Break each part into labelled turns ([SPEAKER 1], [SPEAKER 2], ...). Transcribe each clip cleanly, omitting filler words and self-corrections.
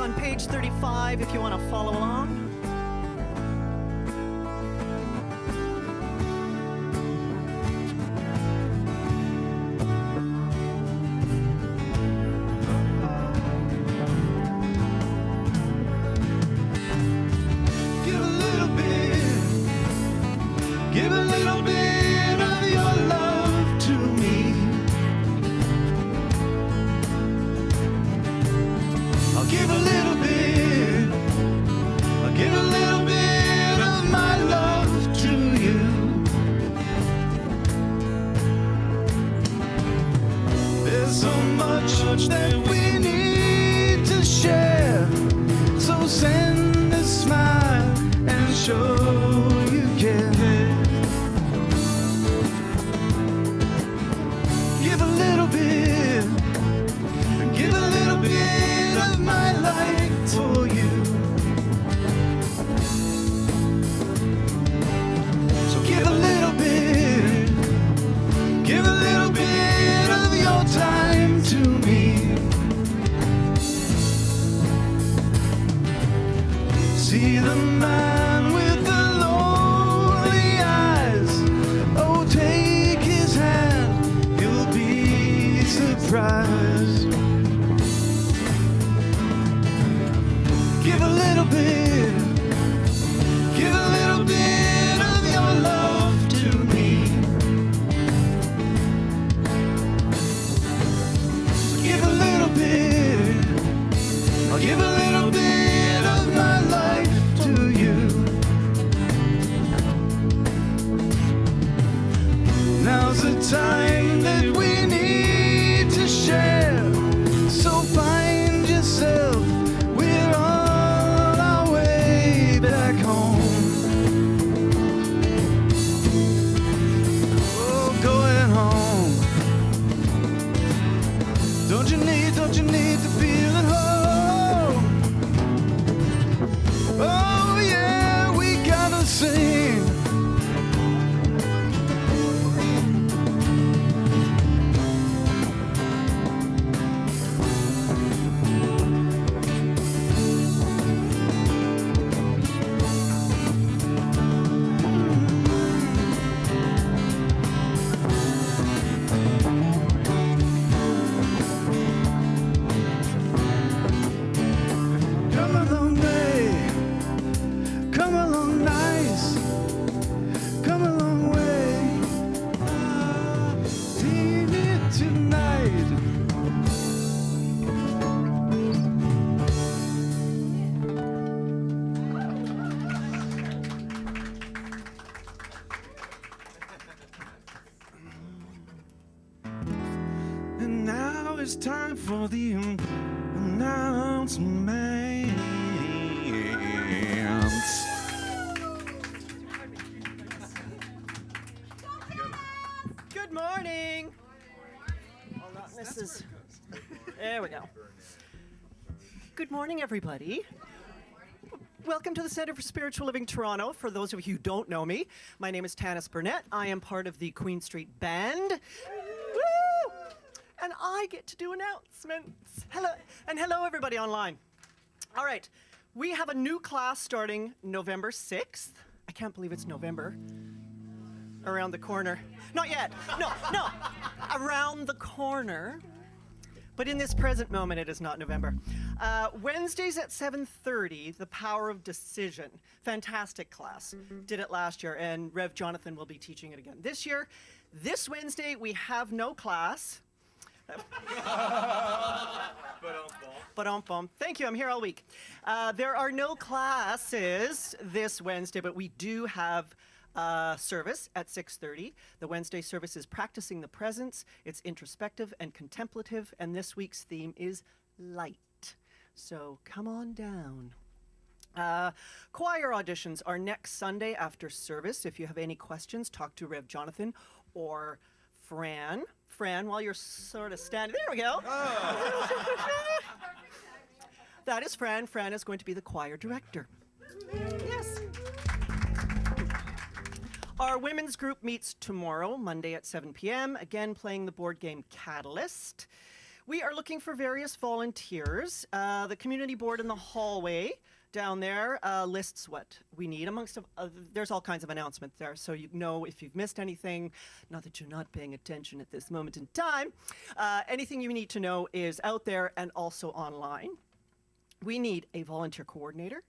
[SPEAKER 1] on page 35 if you want to follow along.
[SPEAKER 2] That we need to share, so send a smile and show you care. Give a little bit of my life for you. So give a little bit of your time to me. See the man with the lonely eyes. Oh, take his hand, you'll be surprised. Give a little bit of your love to me. So give a little bit, I'll give a little bit of my life to you. Now's the time that we need to share, so find yourself, we're on our way back home. Oh, going home. Don't you need to feel at home? Oh yeah, we gotta sing. Come along way, come along nice, come a long way. I've seen it tonight. And now it's time for the announcements.
[SPEAKER 1] Good morning. Hold on, this is. There we go. Good morning, everybody. Welcome to the Centre for Spiritual Living Toronto. For those of you who don't know me, my name is Tanis Burnett. I am part of the Queen Street Band. Woo! And I get to do announcements. Hello, everybody online. All right, we have a new class starting November 6th. I can't believe it's November. Around the corner. Not yet. No. Around the corner. But in this present moment, it is not November. Wednesdays at 7:30, The Power of Decision. Fantastic class. Did it last year, and Rev Jonathan will be teaching it again this year. This Wednesday, we have no class. Ba-dum-bum. Thank you, I'm here all week. There are no classes this Wednesday, but we do have service at 6:30. The Wednesday service is Practicing the Presence. It's introspective and contemplative, and this week's theme is light. So come on down. Choir auditions are next Sunday after service. If you have any questions, talk to Rev Jonathan or Fran. Fran, while you're sort of standing, there we go. That is Fran. Fran is going to be the choir director. Yes. Our women's group meets tomorrow, Monday at 7 p.m., again playing the board game Catalyst. We are looking for various volunteers. The community board in the hallway down there lists what we need amongst there's all kinds of announcements there, so you know if you've missed anything. Not that you're not paying attention at this moment in time. Anything you need to know is out there and also online. We need a volunteer coordinator,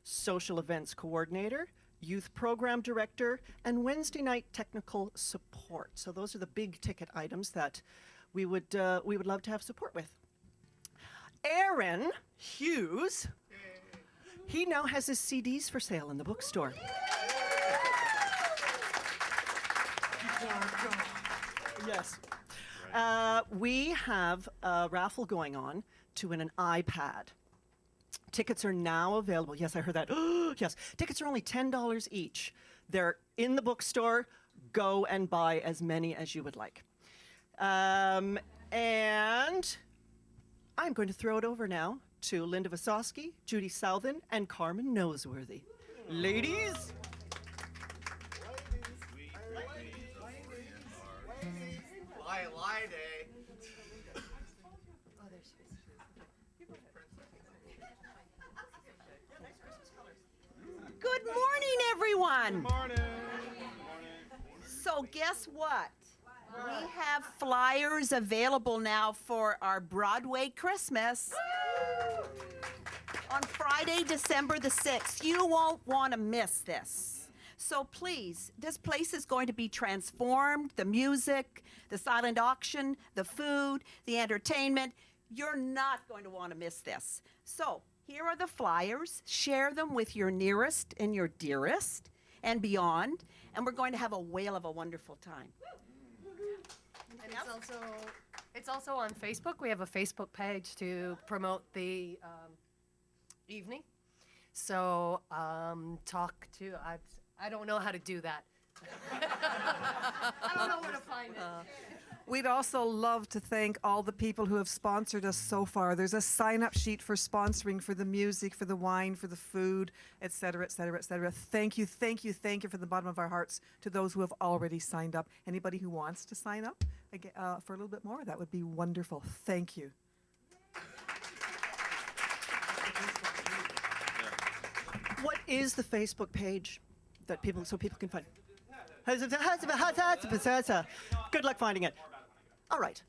[SPEAKER 1] social events coordinator, youth program director, and Wednesday night technical support. So those are the big ticket items that we would love to have support with. Aaron Hughes, he now has his CDs for sale in the bookstore. Yes. We have a raffle going on to win an iPad. Tickets are now available. Yes, I heard that. Yes, tickets are only $10 each. They're in the bookstore. Go and buy as many as you would like. And I'm going to throw it over now to Linda Visosky, Judy Southern, and Carmen Noseworthy. Ladies?
[SPEAKER 3] Good morning, everyone. Good morning. So guess what? We have flyers available now for our Broadway Christmas on Friday, December the 6th. You won't want to miss this. So please, this place is going to be transformed. The music, the silent auction, the food, the entertainment. You're not going to want to miss this. So here are the flyers. Share them with your nearest and your dearest and beyond. And we're going to have a whale of a wonderful time.
[SPEAKER 4] And it's also on Facebook. We have a Facebook page to promote the evening. So I don't know how to do that. I don't know where to find it.
[SPEAKER 5] We'd also love to thank all the people who have sponsored us so far. There's a sign-up sheet for sponsoring for the music, for the wine, for the food, et cetera, et cetera, et cetera. Thank you, thank you, thank you from the bottom of our hearts to those who have already signed up. Anybody who wants to sign up for a little bit more, that would be wonderful. Thank you.
[SPEAKER 1] What is the Facebook page that people can find? Good luck finding it. All right.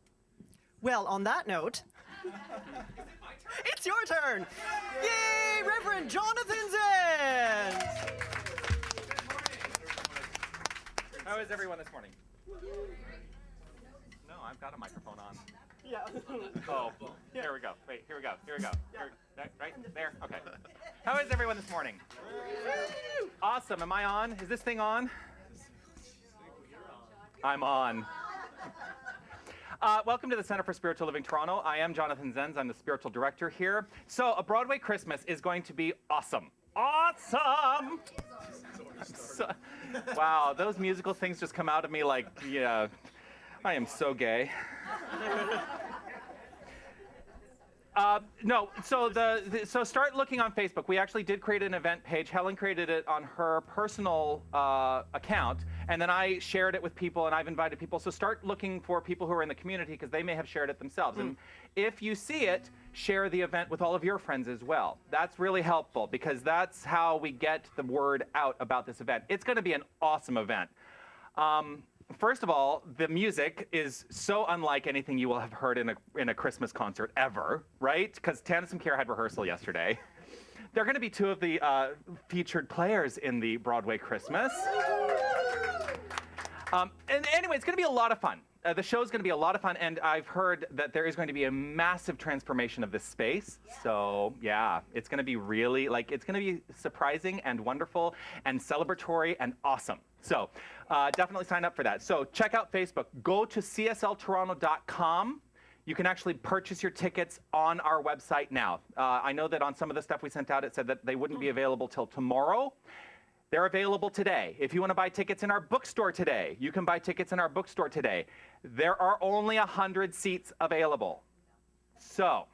[SPEAKER 1] Well, on that note, it's your turn. Yay, Reverend Jonathan Zenz.
[SPEAKER 6] How is everyone this morning? No, I've got a microphone on.
[SPEAKER 1] Yeah.
[SPEAKER 6] Oh, here we go. Wait, here we go. Right there? Okay. How is everyone this morning? Awesome. Am I on? Is this thing on? I'm on. Welcome to the Center for Spiritual Living Toronto. I am Jonathan Zenz. I'm the spiritual director here. So a Broadway Christmas is going to be awesome. Awesome! Wow, those musical things just come out of me like, yeah, I am so gay. No, so start looking on Facebook. We actually did create an event page. Helen created it on her personal account, and then I shared it with people, and I've invited people. So start looking for people who are in the community because they may have shared it themselves. And if you see it, share the event with all of your friends as well. That's really helpful because that's how we get the word out about this event. It's going to be an awesome event. First of all, the music is so unlike anything you will have heard in a Christmas concert ever, right? Because Tanis and Kiera had rehearsal yesterday. They're going to be two of the featured players in the Broadway Christmas. And anyway, it's going to be a lot of fun. The show's going to be a lot of fun, and I've heard that there is going to be a massive transformation of this space. So, yeah, it's going to be really, it's going to be surprising and wonderful and celebratory and awesome. So, definitely sign up for that. So, check out Facebook. Go to csltoronto.com. You can actually purchase your tickets on our website now. I know that on some of the stuff we sent out, it said that they wouldn't be available till tomorrow. They're available today. If you want to buy tickets in our bookstore today, you can buy tickets in our bookstore today. There are only 100 seats available. So,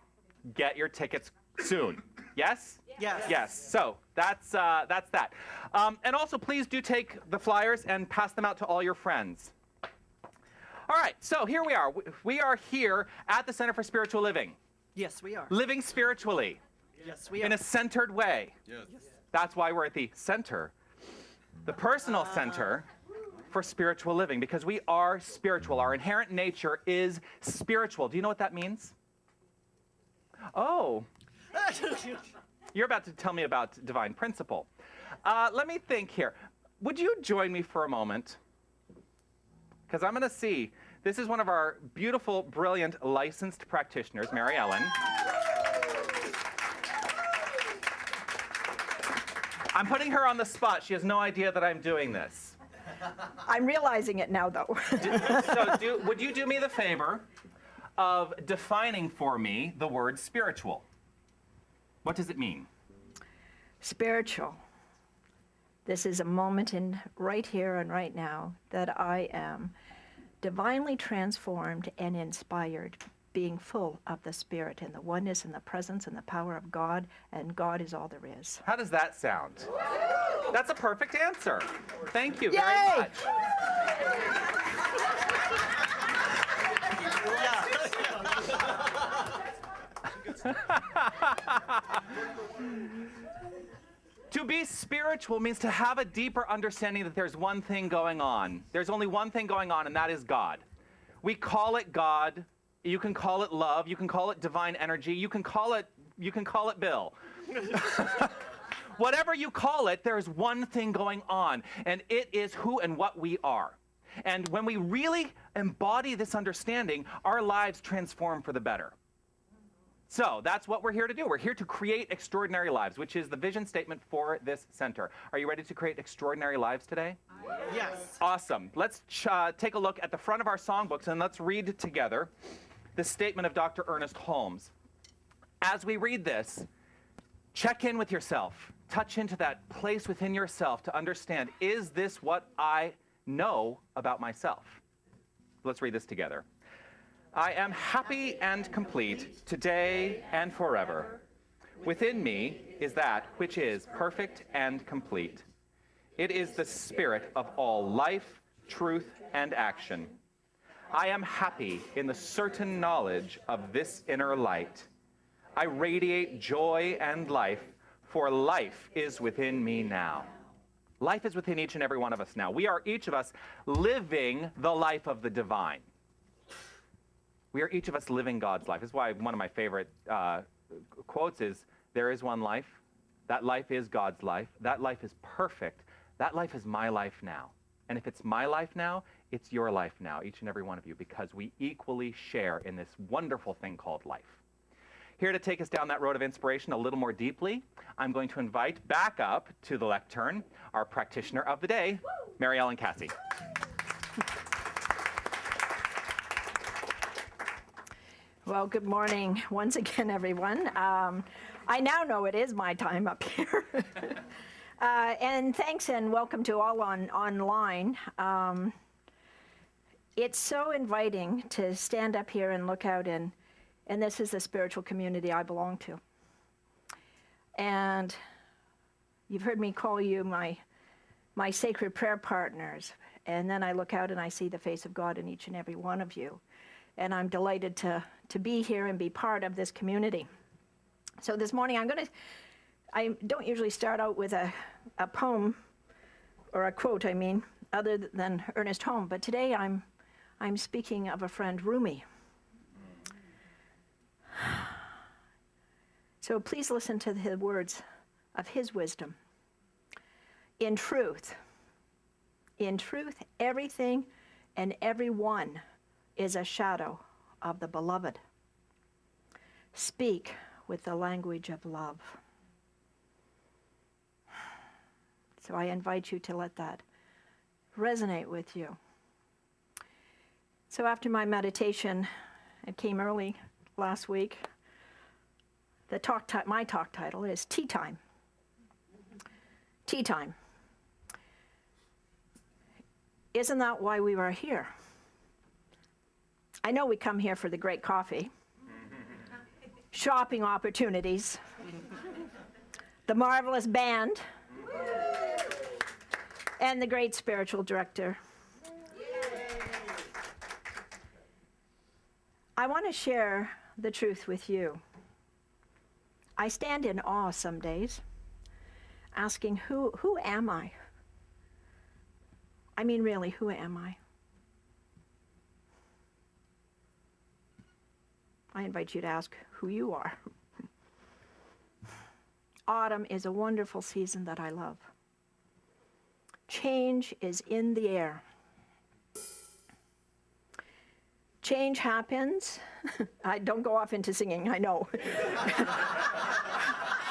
[SPEAKER 6] get your tickets soon. Yes?
[SPEAKER 1] Yes.
[SPEAKER 6] Yes. So, that's that. And also, please do take the flyers and pass them out to all your friends. All right, so here we are. We are here at the Center for Spiritual Living,
[SPEAKER 1] Yes, we are.
[SPEAKER 6] living spiritually
[SPEAKER 1] Yes, we
[SPEAKER 6] in
[SPEAKER 1] are.
[SPEAKER 6] a centered way.
[SPEAKER 7] Yes.
[SPEAKER 6] That's why we're at the center, the personal center for spiritual living, because we are spiritual. Our inherent nature is spiritual. Do you know what that means? Oh, you're about to tell me about divine principle. Let me think here. Would you join me for a moment? Because I'm going to see. This is one of our beautiful, brilliant, licensed practitioners, Mary Ellen. I'm putting her on the spot. She has no idea that I'm doing this.
[SPEAKER 8] I'm realizing it now, though.
[SPEAKER 6] Would you do me the favor of defining for me the word spiritual? What does it mean?
[SPEAKER 8] Spiritual. This is a moment in right here and right now that I am divinely transformed and inspired, being full of the Spirit and the oneness and the presence and the power of God, and God is all there is.
[SPEAKER 6] How does that sound? That's a perfect answer. Thank you
[SPEAKER 8] Yay!
[SPEAKER 6] very much. To be spiritual means to have a deeper understanding that there's one thing going on. There's only one thing going on, and that is God. We call it God. You can call it love. You can call it divine energy. You can call it Bill. Whatever you call it, there's one thing going on, and it is who and what we are. And when we really embody this understanding, our lives transform for the better. So that's what we're here to do. We're here to create extraordinary lives, which is the vision statement for this center. Are you ready to create extraordinary lives today?
[SPEAKER 1] Yes.
[SPEAKER 6] Awesome. Let's take a look at the front of our songbooks and let's read together the statement of Dr. Ernest Holmes. As we read this, check in with yourself. Touch into that place within yourself to understand, is this what I know about myself? Let's read this together. I am happy and complete today and forever. Within me is that which is perfect and complete. It is the spirit of all life, truth, and action. I am happy in the certain knowledge of this inner light. I radiate joy and life, for life is within me now. Life is within each and every one of us now. We are each of us living the life of the divine. We are each of us living God's life. That's why one of my favorite quotes is, there is one life. That life is God's life. That life is perfect. That life is my life now. And if it's my life now, it's your life now, each and every one of you, because we equally share in this wonderful thing called life. Here to take us down that road of inspiration a little more deeply, I'm going to invite back up to the lectern our practitioner of the day, Mary Ellen Cassie.
[SPEAKER 8] Well, good morning once again, everyone. I now know it is my time up here. And thanks and welcome to all online. It's so inviting to stand up here and look out, and this is the spiritual community I belong to. And you've heard me call you my sacred prayer partners. And then I look out and I see the face of God in each and every one of you. And I'm delighted to be here and be part of this community. So this morning I don't usually start out with a poem, or a quote, other than Ernest Holmes, but today I'm speaking of a friend, Rumi. So please listen to the words of his wisdom. In truth, everything and everyone is a shadow of the beloved. Speak with the language of love. So I invite you to let that resonate with you. So after my meditation, it came early last week, my talk title is Tea Time. Tea time. Isn't that why we are here? I know we come here for the great coffee, shopping opportunities, the marvelous band, and the great spiritual director. I want to share the truth with you. I stand in awe some days, asking, who am I? I mean, really, who am I? I invite you to ask who you are. Autumn is a wonderful season that I love. Change is in the air. Change happens. I don't go off into singing, I know.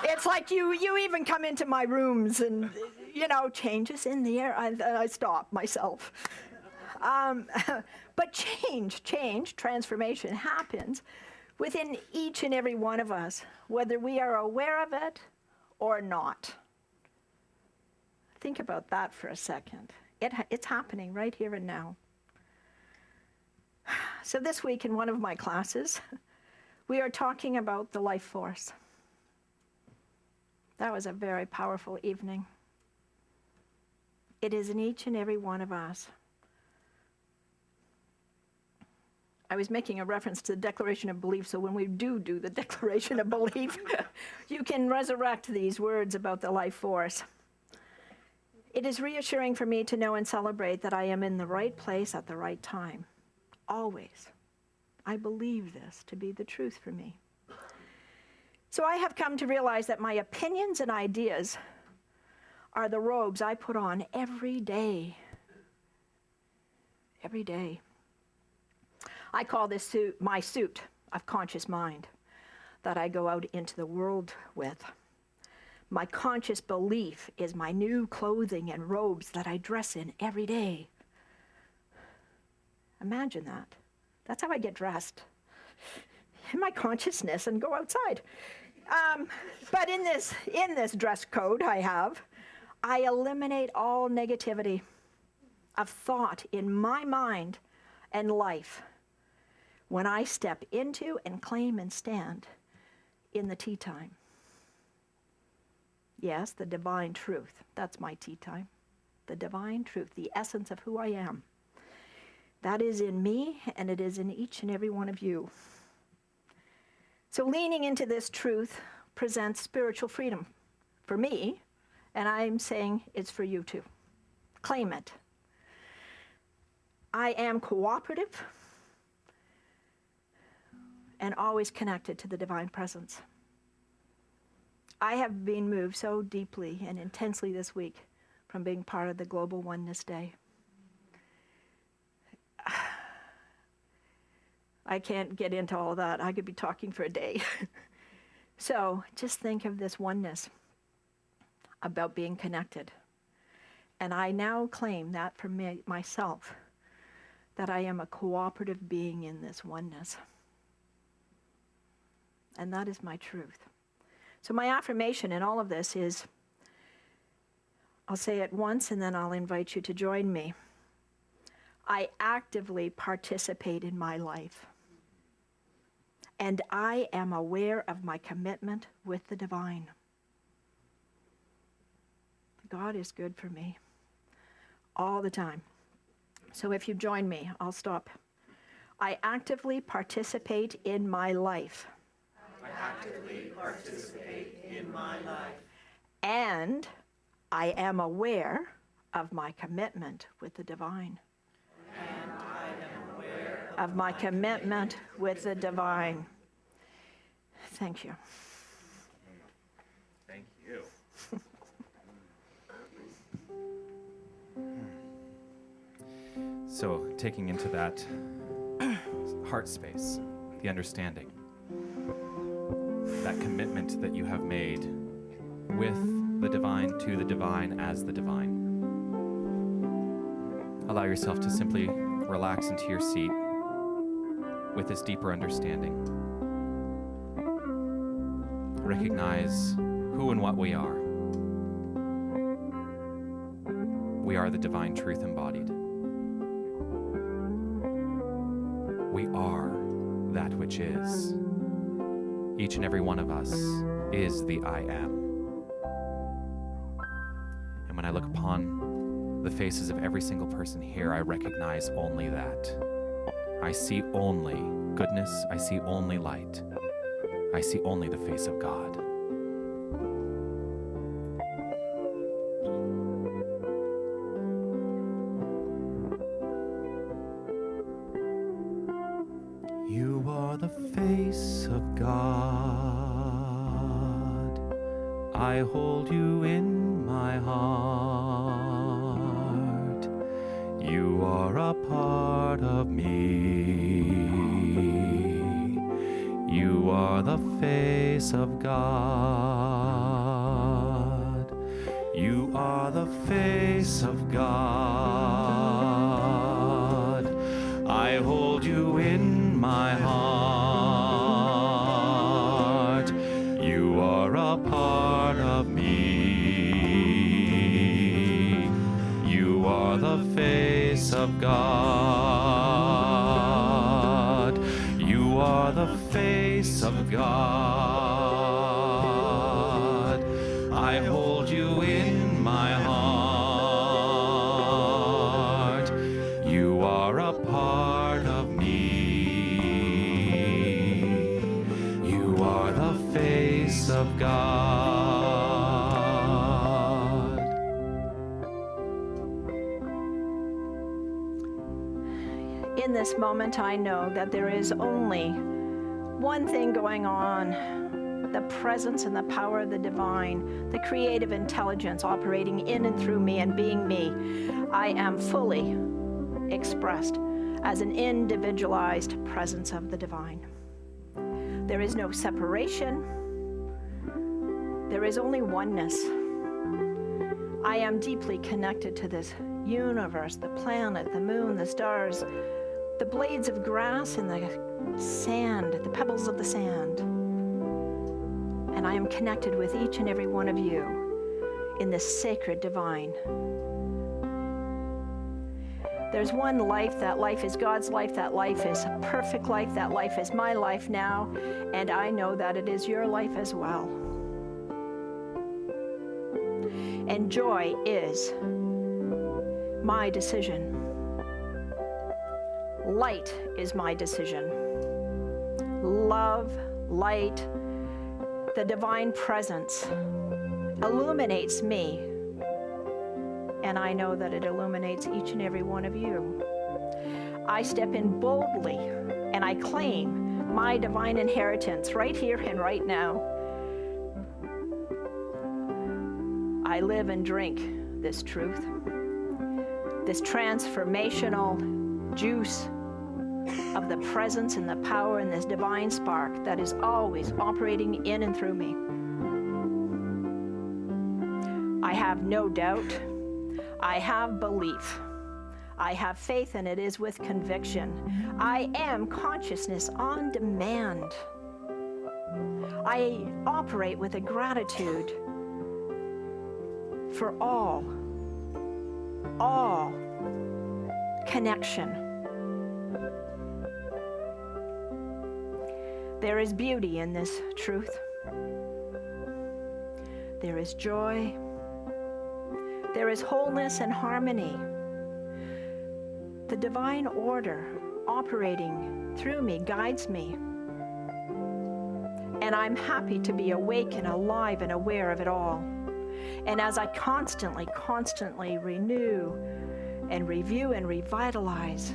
[SPEAKER 8] It's like you even come into my rooms and, change is in the air. I stop myself. But change, transformation happens within each and every one of us, whether we are aware of it or not. Think about that for a second. It's happening right here and now. So this week in one of my classes, we are talking about the life force. That was a very powerful evening. It is in each and every one of us. I was making a reference to the Declaration of Belief, so when we do the Declaration of Belief, you can resurrect these words about the life force. It is reassuring for me to know and celebrate that I am in the right place at the right time. Always. I believe this to be the truth for me. So I have come to realize that my opinions and ideas are the robes I put on every day. Every day. I call this suit my suit of conscious mind that I go out into the world with. My conscious belief is my new clothing and robes that I dress in every day. Imagine that. That's how I get dressed. In my consciousness and go outside. But in this dress code I eliminate all negativity of thought in my mind and life when I step into and claim and stand in the tea time. Yes, the divine truth. That's my tea time. The divine truth, the essence of who I am. That is in me, and it is in each and every one of you. So leaning into this truth presents spiritual freedom for me, and I'm saying it's for you too. Claim it. I am cooperative and always connected to the divine presence. I have been moved so deeply and intensely this week from being part of the Global Oneness Day. I can't get into all that. I could be talking for a day. So just think of this oneness about being connected. And I now claim that for myself, that I am a cooperative being in this oneness. And that is my truth. So my affirmation in all of this is, I'll say it once and then I'll invite you to join me. I actively participate in my life. And I am aware of my commitment with the divine. God is good for me all the time. So if you join me, I'll stop. I actively participate in my life.
[SPEAKER 2] I actively participate in my life.
[SPEAKER 8] And I am aware of my commitment with the divine.
[SPEAKER 2] And I am aware
[SPEAKER 8] Of my commitment with the divine. Thank you.
[SPEAKER 6] Thank you. So, taking into that heart space, the understanding, that commitment that you have made with the divine, to the divine, as the divine. Allow yourself to simply relax into your seat with this deeper understanding. Recognize who and what we are. We are the divine truth embodied. We are that which is. Each and every one of us is the I am. And when I look upon the faces of every single person here, I recognize only that. I see only goodness. I see only light. I see only the face of God. You are the face of God. I hold you in my heart. You are a part of me. You are the face of God. You are the face of God. I hold you in my heart. You are a part of me. You are the face of God. You are the face of God. I hold you in my heart. You are a part of me. You are the face of God.
[SPEAKER 8] In this moment, I know that there is only one thing going on: the presence and the power of the divine, the creative intelligence operating in and through me and being me. I am fully expressed as an individualized presence of the divine. There is no separation. There is only oneness. I am deeply connected to this universe, the planet, the moon, the stars, the blades of grass and the sand, the pebbles of the sand. And I am connected with each and every one of you in this sacred divine. There's one life. That life is God's life. That life is a perfect life. That life is my life now. And I know that it is your life as well. And joy is my decision. Light is my decision. Love, light, the divine presence illuminates me. And I know that it illuminates each and every one of you. I step in boldly and I claim my divine inheritance right here and right now. I live and drink this truth, this transformational juice of the presence and the power and this divine spark that is always operating in and through me. I have no doubt. I have belief. I have faith, and it is with conviction. I am consciousness on demand. I operate with a gratitude for all connection. There is beauty in this truth. There is joy. There is wholeness and harmony. The divine order operating through me guides me. And I'm happy to be awake and alive and aware of it all. And as I constantly renew and review and revitalize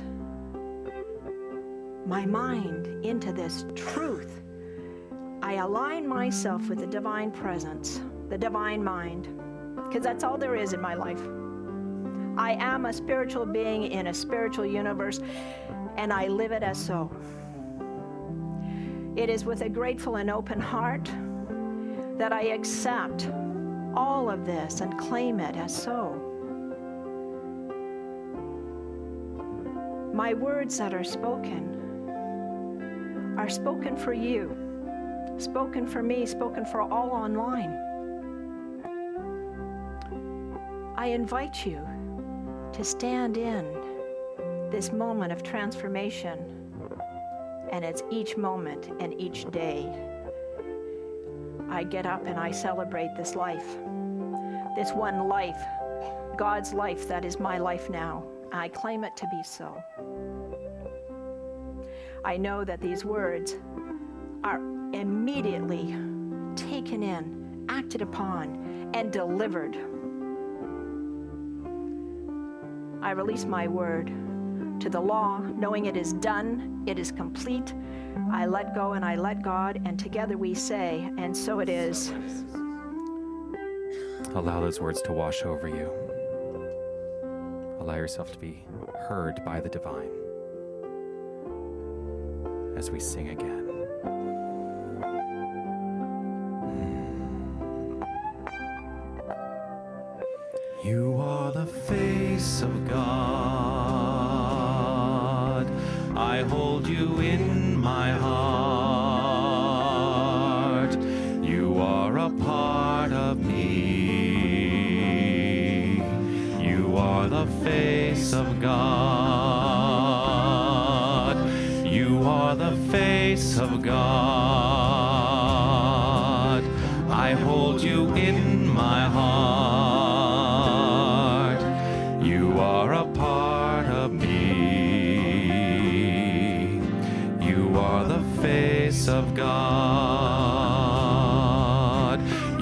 [SPEAKER 8] my mind into this truth, I align myself with the divine presence, the divine mind, because that's all there is in my life. I am a spiritual being in a spiritual universe, and I live it as so. It is with a grateful and open heart that I accept all of this and claim it as so. My words that are spoken for you, spoken for me, spoken for all online. I invite you to stand in this moment of transformation, and it's each moment and each day. I get up and I celebrate this life, this one life, God's life that is my life now. I claim it to be so. I know that these words are immediately taken in, acted upon, and delivered. I release my word to the law, knowing it is done, it is complete. I let go and I let God, and together we say, and so it is.
[SPEAKER 6] Allow those words to wash over you. Allow yourself to be heard by the divine as we sing again. You are the face of God. I hold you in my heart. You are a part of me. You are the face of God. You are the face of God. I hold you in my heart. You are a part of me. You are the face of God.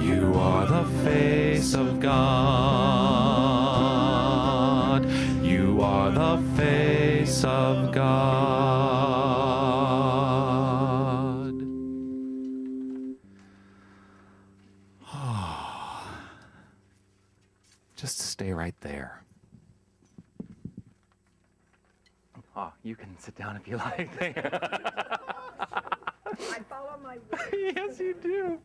[SPEAKER 6] You are the face of God. You are the face of God. Just stay right there. Oh, you can sit down if you like.
[SPEAKER 8] I follow my word.
[SPEAKER 6] Yes, you do.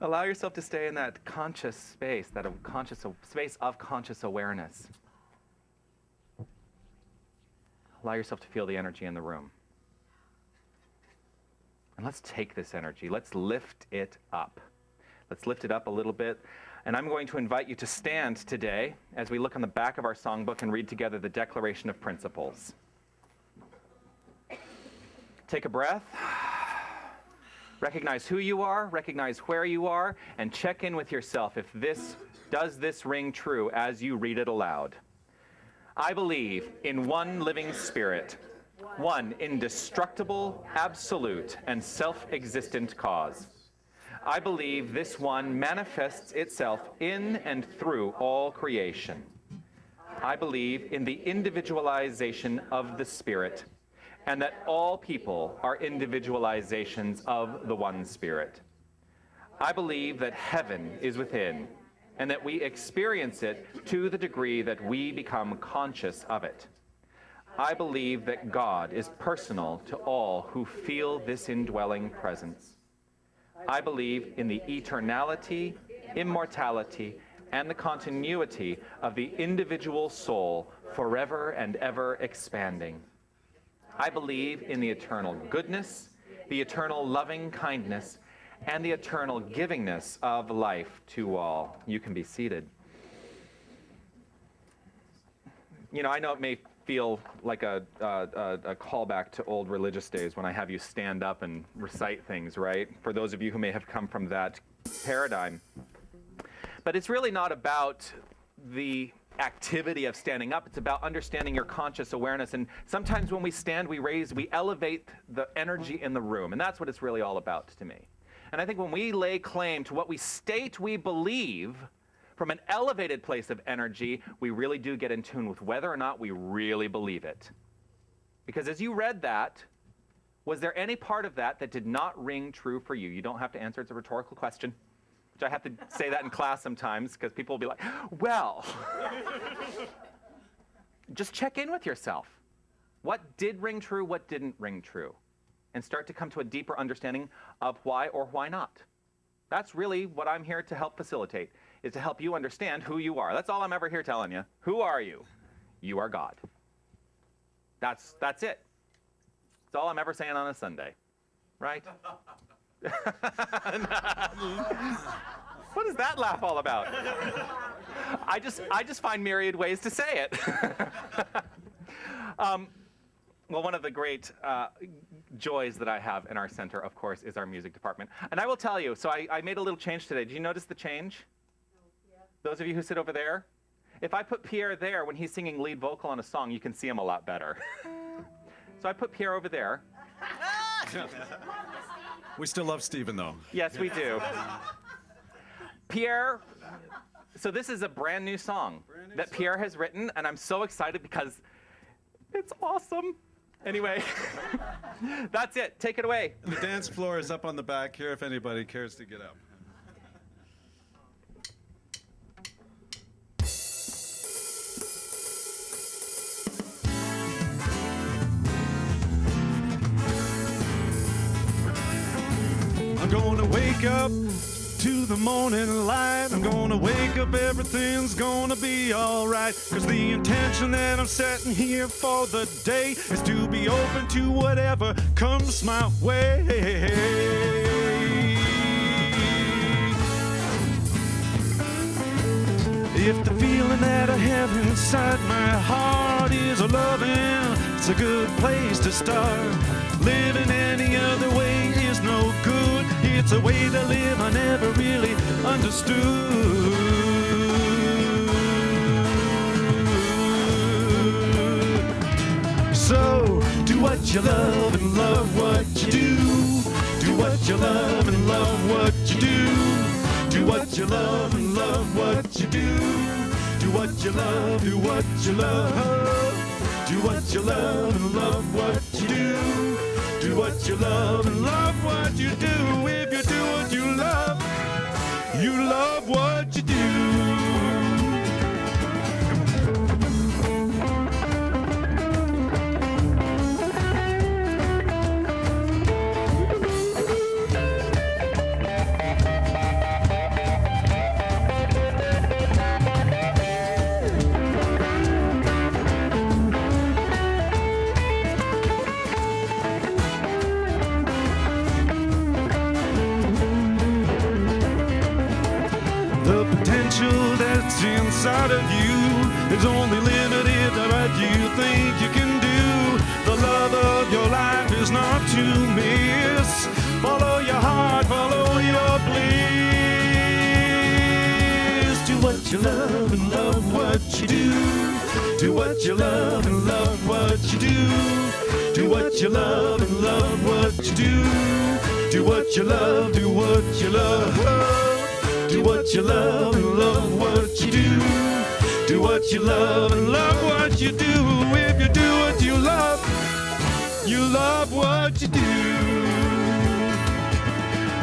[SPEAKER 6] Allow yourself to stay in that conscious space, space of conscious awareness. Allow yourself to feel the energy in the room. And let's take this energy. Let's lift it up. Let's lift it up a little bit. And I'm going to invite you to stand today as we look on the back of our songbook and read together the Declaration of Principles. Take a breath. Recognize who you are, recognize where you are, and check in with yourself if does this ring true as you read it aloud. I believe in one living spirit, one indestructible, absolute, and self-existent cause. I believe this one manifests itself in and through all creation. I believe in the individualization of the Spirit, and that all people are individualizations of the one Spirit. I believe that heaven is within, and that we experience it to the degree that we become conscious of it. I believe that God is personal to all who feel this indwelling presence. I believe in the eternality, immortality, and the continuity of the individual soul forever and ever expanding. I believe in the eternal goodness, the eternal loving kindness, and the eternal givingness of life to all. You can be seated. You know, I know it may feel like a callback to old religious days when I have you stand up and recite things, right? For those of you who may have come from that paradigm. But it's really not about the activity of standing up. It's about understanding your conscious awareness. And sometimes when we stand, we elevate the energy in the room. And that's what it's really all about to me. And I think when we lay claim to what we state we believe from an elevated place of energy, we really do get in tune with whether or not we really believe it. Because as you read that, was there any part of that that did not ring true for you? You don't have to answer. It's a rhetorical question. Which I have to say that in class sometimes because people will be like, well, just check in with yourself. What did ring true? What didn't ring true? And start to come to a deeper understanding of why or why not. That's really what I'm here to help facilitate, is to help you understand who you are. That's all I'm ever here telling you. Who are you? You are God. That's it. That's all I'm ever saying on a Sunday, right? What is that laugh all about? I just find myriad ways to say it. Well, one of the great joys that I have in our center, of course, is our music department. And I will tell you, so I made a little change today. Did you notice the change? Yeah. Those of you who sit over there? If I put Pierre there when he's singing lead vocal on a song, you can see him a lot better. So I put Pierre over there.
[SPEAKER 7] We still love Stephen, though.
[SPEAKER 6] Yes, we do. Pierre, so this is a brand new song that Pierre has written, and I'm so excited because it's awesome. Anyway, that's it. Take it away.
[SPEAKER 7] The dance floor is up on the back here if anybody cares to get up. I'm gonna wake up to the morning light. I'm gonna wake up, everything's gonna be alright. Cause the intention that I'm setting here for the day is to be open to whatever comes my way. If the feeling that I have inside my heart is a loving, it's a good place to start. Living any other way is no good. It's a way to live I never really understood. So, do what you love and love what you do. Do what you love and love what you do. Do what you love and love what you do. Do what you love, do what you love. Do what you love and love what you do. Do what you love and love what you do. If you do what you love what you do. That's inside of you is only limited to what you think you can do. The love of your life is not to miss. Follow your heart, follow your bliss. Do what you love and love what you do. Do what you love and love what you do. Do what you love and love what you do. Do what you love, do what you love. Do what you love and love what you do. Do what you love and love what you do. If you do what you love what you do.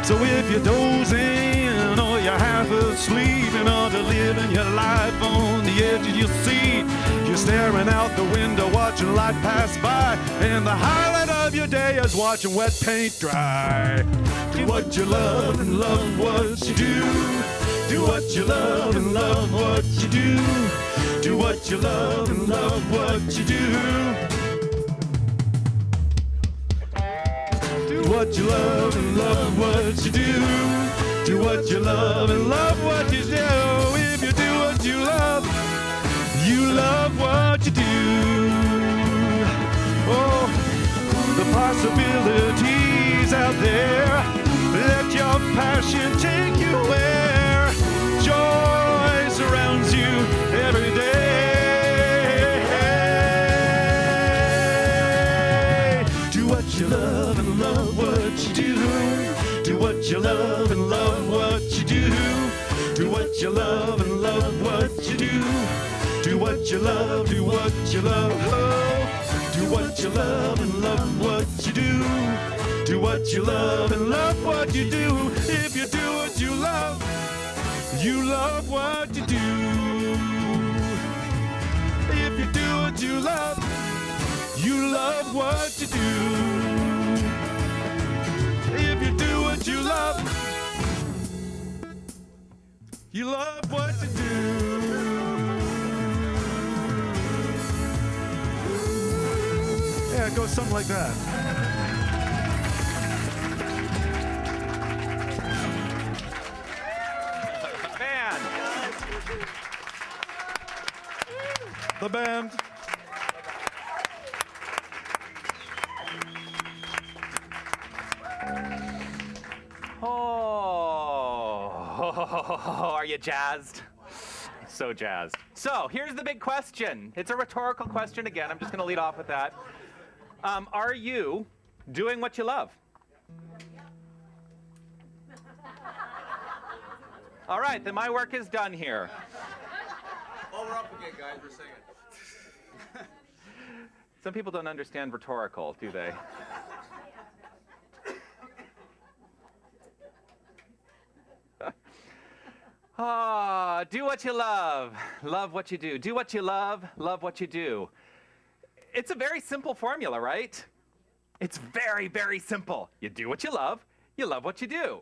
[SPEAKER 7] So if you're dozing or you're half asleep and or to living your life on the edge of your seat, you're staring out the window watching light pass by, and the highlight of your day is watching wet paint dry. Do what you love and love what you do. Do what you love and love what you do. Do what you love and love what you do. Do what you love and love what you do. Do what you love and love what you do. If you do what you love what you do. Oh, the possibilities out there. Let your passion take you where joy surrounds you every day. Do what you love and love what you do. Do what you love and love what you do. Do what you love and love what you do. Do what you love, do what you love. Do what you love and love what you do. Do what you love and love what you do. If you do what you love what you do. If you do what you love what you do. If you do what you love what you do. Yeah, it goes something like that.
[SPEAKER 6] Band.
[SPEAKER 7] The band.
[SPEAKER 6] Oh, are you jazzed? So jazzed. So here's the big question. It's a rhetorical question again. I'm just going to lead off with that. Are you doing what you love? All right, then my work is done here.
[SPEAKER 9] Oh, we're up again, guys. We're singing.
[SPEAKER 6] Some people don't understand rhetorical, do they? Do what you love. Love what you do. Do what you love what you do. It's a very simple formula, right? It's very, very simple. You do what you love what you do.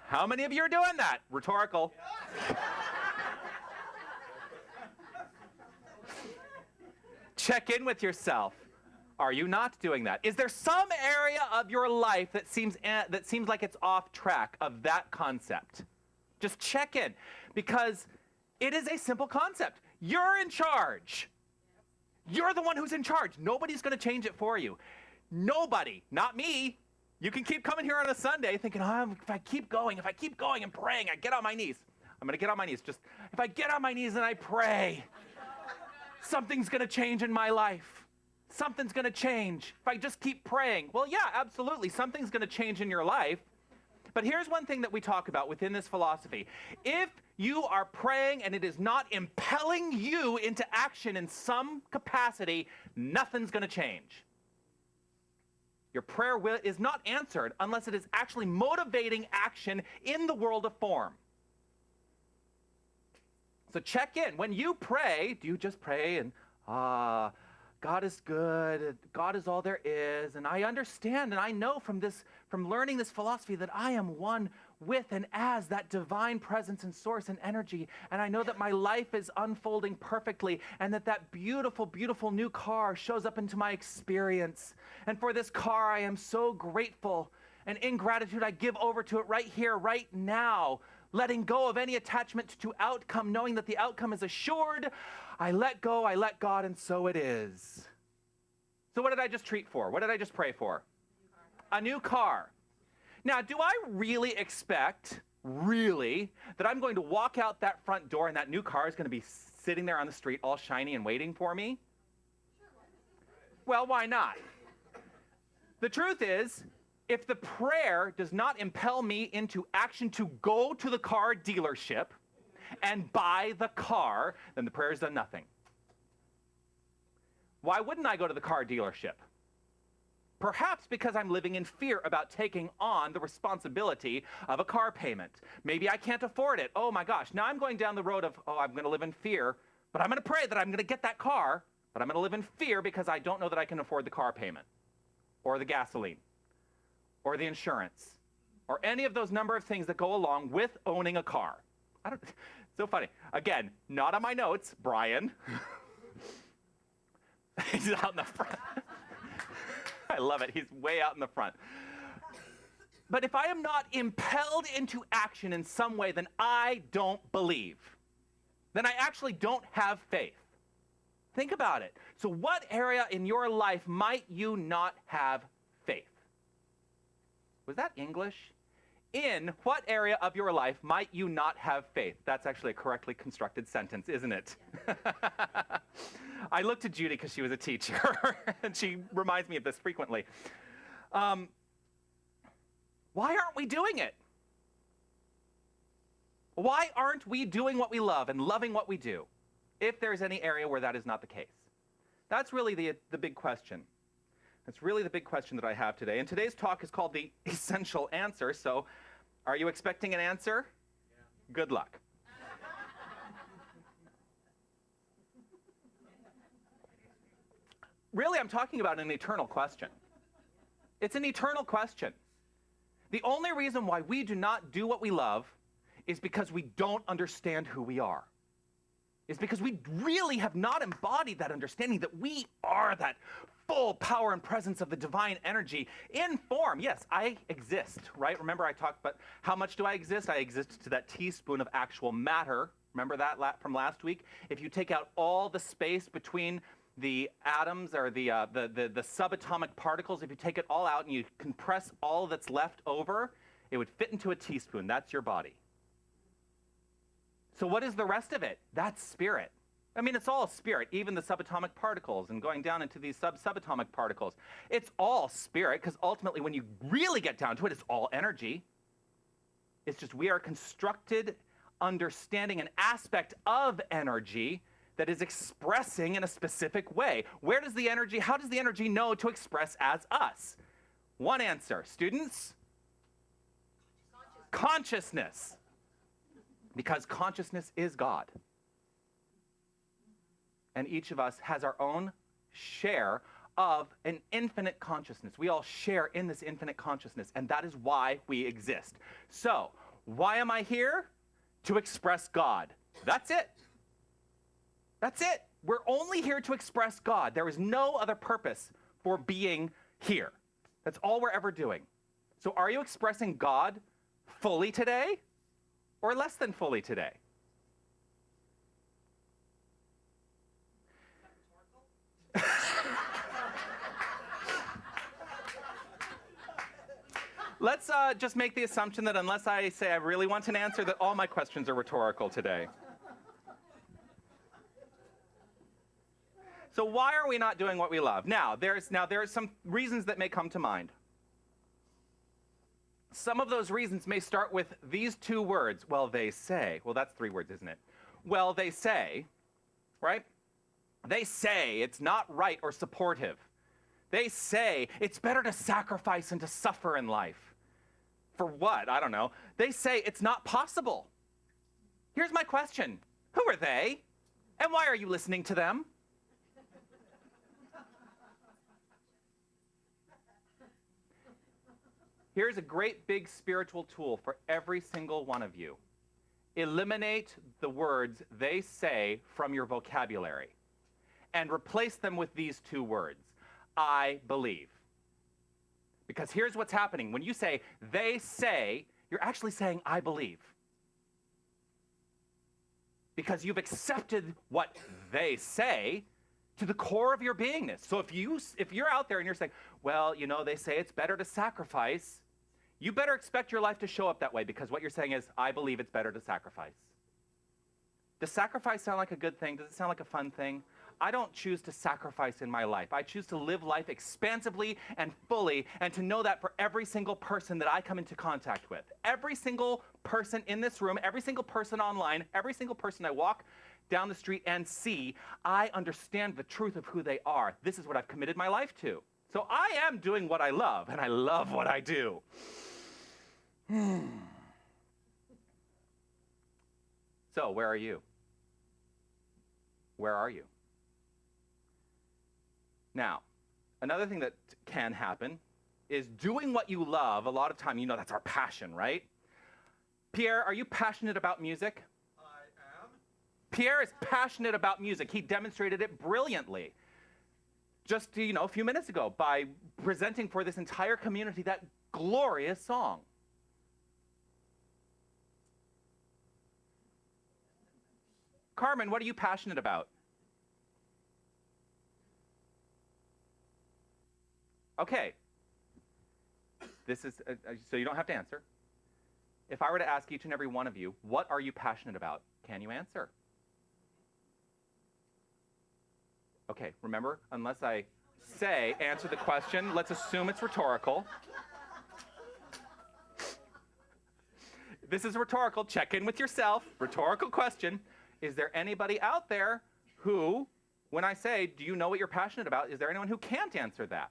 [SPEAKER 6] How many of you are doing that? Rhetorical. Check in with yourself. Are you not doing that? Is there some area of your life that seems like it's off track of that concept? Just check in, because it is a simple concept. You're in charge. You're the one who's in charge. Nobody's going to change it for you. Nobody, not me. You can keep coming here on a Sunday thinking, if I keep going and praying, I get on my knees. I'm going to get on my knees. Just if I get on my knees and I pray, something's going to change in my life. Something's going to change if I just keep praying. Well, yeah, absolutely. Something's going to change in your life. But here's one thing that we talk about within this philosophy. If you are praying and it is not impelling you into action in some capacity, nothing's going to change. Your prayer is not answered unless it is actually motivating action in the world of form. So check in. When you pray, do you just pray and, God is good, God is all there is, and I understand and I know from learning this philosophy that I am one with and as that divine presence and source and energy, and I know that my life is unfolding perfectly, and that beautiful, beautiful new car shows up into my experience, and for this car I am so grateful, and in gratitude I give over to it right here, right now, letting go of any attachment to outcome, knowing that the outcome is assured. I let go, I let God, and so it is. So what did I just treat for? What did I just pray for? A new car. Now, do I really expect, that I'm going to walk out that front door and that new car is going to be sitting there on the street all shiny and waiting for me? Well, why not? The truth is, if the prayer does not impel me into action to go to the car dealership and buy the car, then the prayer's done nothing. Why wouldn't I go to the car dealership? Perhaps because I'm living in fear about taking on the responsibility of a car payment. Maybe I can't afford it. Oh my gosh, now I'm going down the road of, I'm going to live in fear, but I'm going to pray that I'm going to get that car, but I'm going to live in fear because I don't know that I can afford the car payment, or the gasoline, or the insurance, or any of those number of things that go along with owning a car. So funny. Again, not on my notes, Brian. He's out in the front. I love it. He's way out in the front. But if I am not impelled into action in some way, then I don't believe. Then I actually don't have faith. Think about it. So what area in your life might you not have faith? Was that English? In what area of your life might you not have faith? That's actually a correctly constructed sentence, isn't it? I looked to Judy because she was a teacher, and she reminds me of this frequently. Why aren't we doing it? Why aren't we doing what we love and loving what we do, if there's any area where that is not the case? That's really the big question. That's really the big question that I have today. And today's talk is called The Essential Answer. So are you expecting an answer? Yeah. Good luck. Really, I'm talking about an eternal question. It's an eternal question. The only reason why we do not do what we love is because we don't understand who we are. It's because we really have not embodied that understanding that we are that full power and presence of the divine energy in form. Yes, I exist, right? Remember I talked about how much do I exist? I exist to that teaspoon of actual matter. Remember that from last week? If you take out all the space between the atoms or the subatomic particles, if you take it all out and you compress all that's left over, it would fit into a teaspoon. That's your body. So what is the rest of it? That's spirit. I mean, it's all spirit, even the subatomic particles and going down into these subatomic particles. It's all spirit, because ultimately when you really get down to it, it's all energy. It's just we are constructed understanding an aspect of energy that is expressing in a specific way. How does the energy know to express as us? One answer. Students? Consciousness. Because consciousness is God. And each of us has our own share of an infinite consciousness. We all share in this infinite consciousness, and that is why we exist. So, why am I here? To express God. That's it. That's it. We're only here to express God. There is no other purpose for being here. That's all we're ever doing. So are you expressing God fully today or less than fully today? Let's just make the assumption that unless I say I really want an answer, that all my questions are rhetorical today. So why are we not doing what we love? Now, there are some reasons that may come to mind. Some of those reasons may start with these two words. Well, they say. Well, that's 3 words, isn't it? Well, they say, right? They say it's not right or supportive. They say it's better to sacrifice and to suffer in life. For what? I don't know. They say it's not possible. Here's my question. Who are they? And why are you listening to them? Here's a great big spiritual tool for every single one of you. Eliminate the words they say from your vocabulary and replace them with these 2 words. I believe. Because here's what's happening. When you say, they say, you're actually saying, I believe. Because you've accepted what they say to the core of your beingness. So if you're out there and you're saying, well, you know, they say it's better to sacrifice, you better expect your life to show up that way, because what you're saying is, I believe it's better to sacrifice. Does sacrifice sound like a good thing? Does it sound like a fun thing? I don't choose to sacrifice in my life. I choose to live life expansively and fully, and to know that for every single person that I come into contact with. Every single person in this room, every single person online, every single person I walk down the street and see, I understand the truth of who they are. This is what I've committed my life to. So I am doing what I love, and I love what I do. So where are you? Where are you? Now, another thing that can happen is doing what you love. A lot of time, you know, that's our passion, right? Pierre, are you passionate about music?
[SPEAKER 9] I am.
[SPEAKER 6] Pierre is passionate about music. He demonstrated it brilliantly just, a few minutes ago by presenting for this entire community that glorious song. Carmen, what are you passionate about? Okay. This is, so you don't have to answer. If I were to ask each and every one of you, what are you passionate about? Can you answer? Okay, remember, unless I say answer the question, let's assume it's rhetorical. This is rhetorical. Check in with yourself. Rhetorical question. Is there anybody out there who, when I say, do you know what you're passionate about, is there anyone who can't answer that?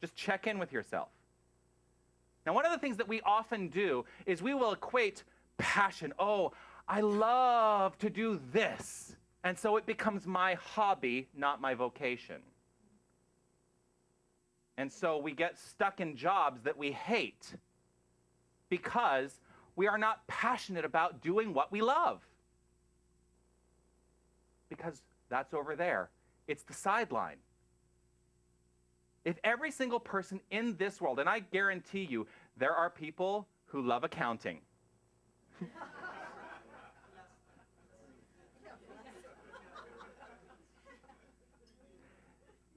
[SPEAKER 6] Just check in with yourself. Now, one of the things that we often do is we will equate passion. Oh, I love to do this. And so it becomes my hobby, not my vocation. And so we get stuck in jobs that we hate because we are not passionate about doing what we love. Because that's over there. It's the sideline. If every single person in this world, and I guarantee you, there are people who love accounting.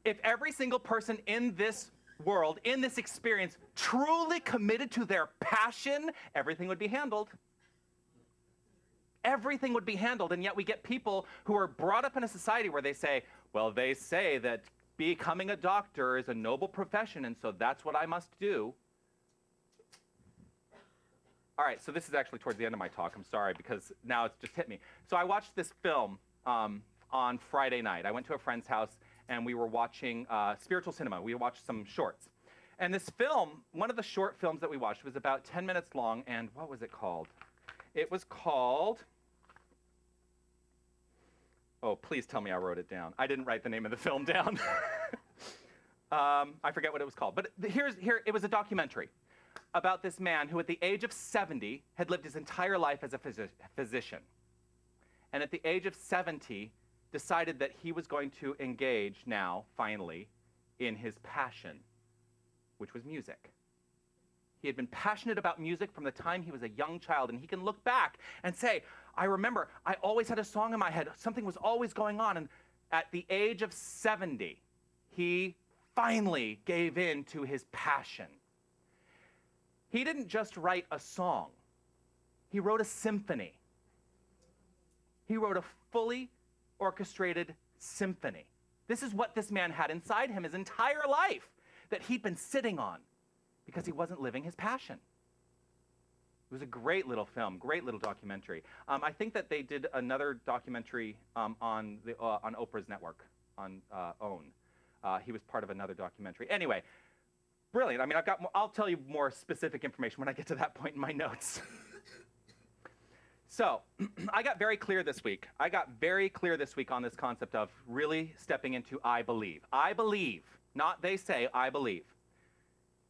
[SPEAKER 6] If every single person in this world, in this experience, truly committed to their passion, everything would be handled. Everything would be handled, and yet we get people who are brought up in a society where they say, well, they say that becoming a doctor is a noble profession, and so that's what I must do. All right, so this is actually towards the end of my talk. I'm sorry, because now it's just hit me. So I watched this film on Friday night. I went to a friend's house, and we were watching spiritual cinema. We watched some shorts. And this film, one of the short films that we watched, was about 10 minutes long, and what was it called? It was called... Oh, please tell me I wrote it down. I didn't write the name of the film down. I forget what it was called. But it was a documentary about this man who at the age of 70 had lived his entire life as a physician. And at the age of 70, decided that he was going to engage now, finally, in his passion, which was music. He had been passionate about music from the time he was a young child, and he can look back and say, I remember, I always had a song in my head. Something was always going on. And at the age of 70, he finally gave in to his passion. He didn't just write a song. He wrote a symphony. He wrote a fully orchestrated symphony. This is what this man had inside him his entire life that he'd been sitting on because he wasn't living his passion. It was a great little film, great little documentary. I think that they did another documentary on Oprah's network, on OWN. He was part of another documentary. Anyway, brilliant. I mean, I'll tell you more specific information when I get to that point in my notes. So, I got very clear this week. On this concept of really stepping into I believe. I believe, not they say, I believe.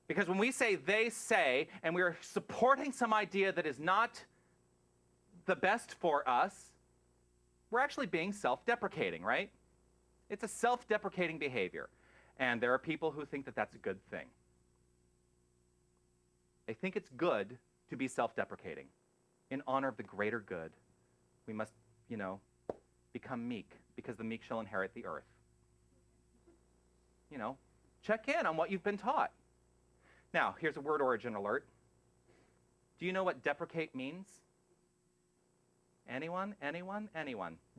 [SPEAKER 6] Because when we say they say, and we're supporting some idea that is not the best for us, we're actually being self-deprecating, right? It's a self-deprecating behavior. And there are people who think that that's a good thing. They think it's good to be self-deprecating. In honor of the greater good, we must, become meek, because the meek shall inherit the earth. Check in on what you've been taught. Now, here's a word origin alert. Do you know what deprecate means? Anyone?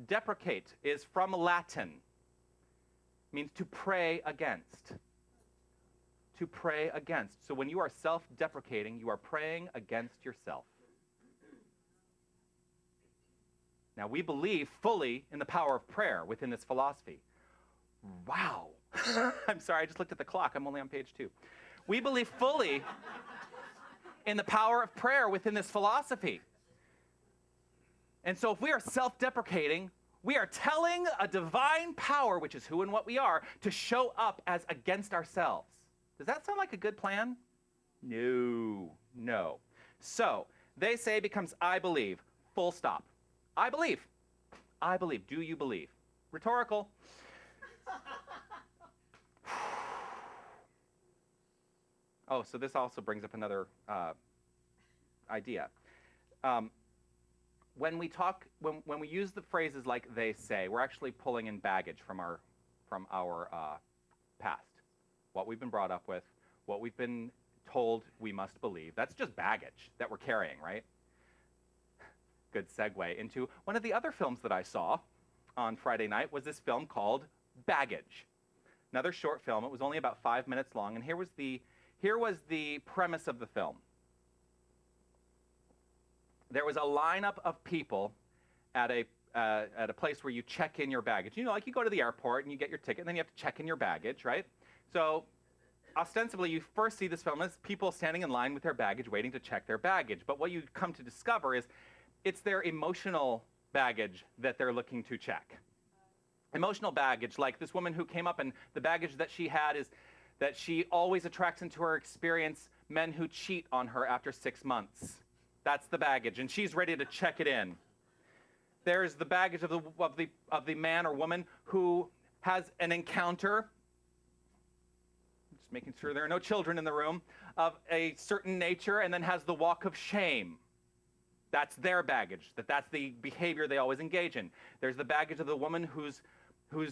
[SPEAKER 6] Deprecate is from Latin. It means to pray against. To pray against. So when you are self-deprecating, you are praying against yourself. Now, we believe fully in the power of prayer within this philosophy. Wow. I'm sorry, I just looked at the clock. I'm only on page 2. We believe fully in the power of prayer within this philosophy. And so if we are self-deprecating, we are telling a divine power, which is who and what we are, to show up as against ourselves. Does that sound like a good plan? No. So, they say becomes I believe, full stop. I believe. Do you believe? Rhetorical. Oh, so this also brings up another idea. When we use the phrases like they say, we're actually pulling in baggage from our past. What we've been brought up with, what we've been told we must believe. That's just baggage that we're carrying, right? Good segue into one of the other films that I saw on Friday night was this film called Baggage. Another short film. It was only about 5 minutes long, and here was the premise of the film. There was a lineup of people at a place where you check in your baggage. Like you go to the airport and you get your ticket, and then you have to check in your baggage, right? So ostensibly, you first see this film as people standing in line with their baggage, waiting to check their baggage. But what you come to discover is it's their emotional baggage that they're looking to check. Emotional baggage, like this woman who came up, and the baggage that she had is that she always attracts into her experience men who cheat on her after 6 months. That's the baggage, and she's ready to check it in. There's the baggage of the man or woman who has an encounter, just making sure there are no children in the room, of a certain nature, and then has the walk of shame. That's their baggage, that's the behavior they always engage in. There's the baggage of the woman whose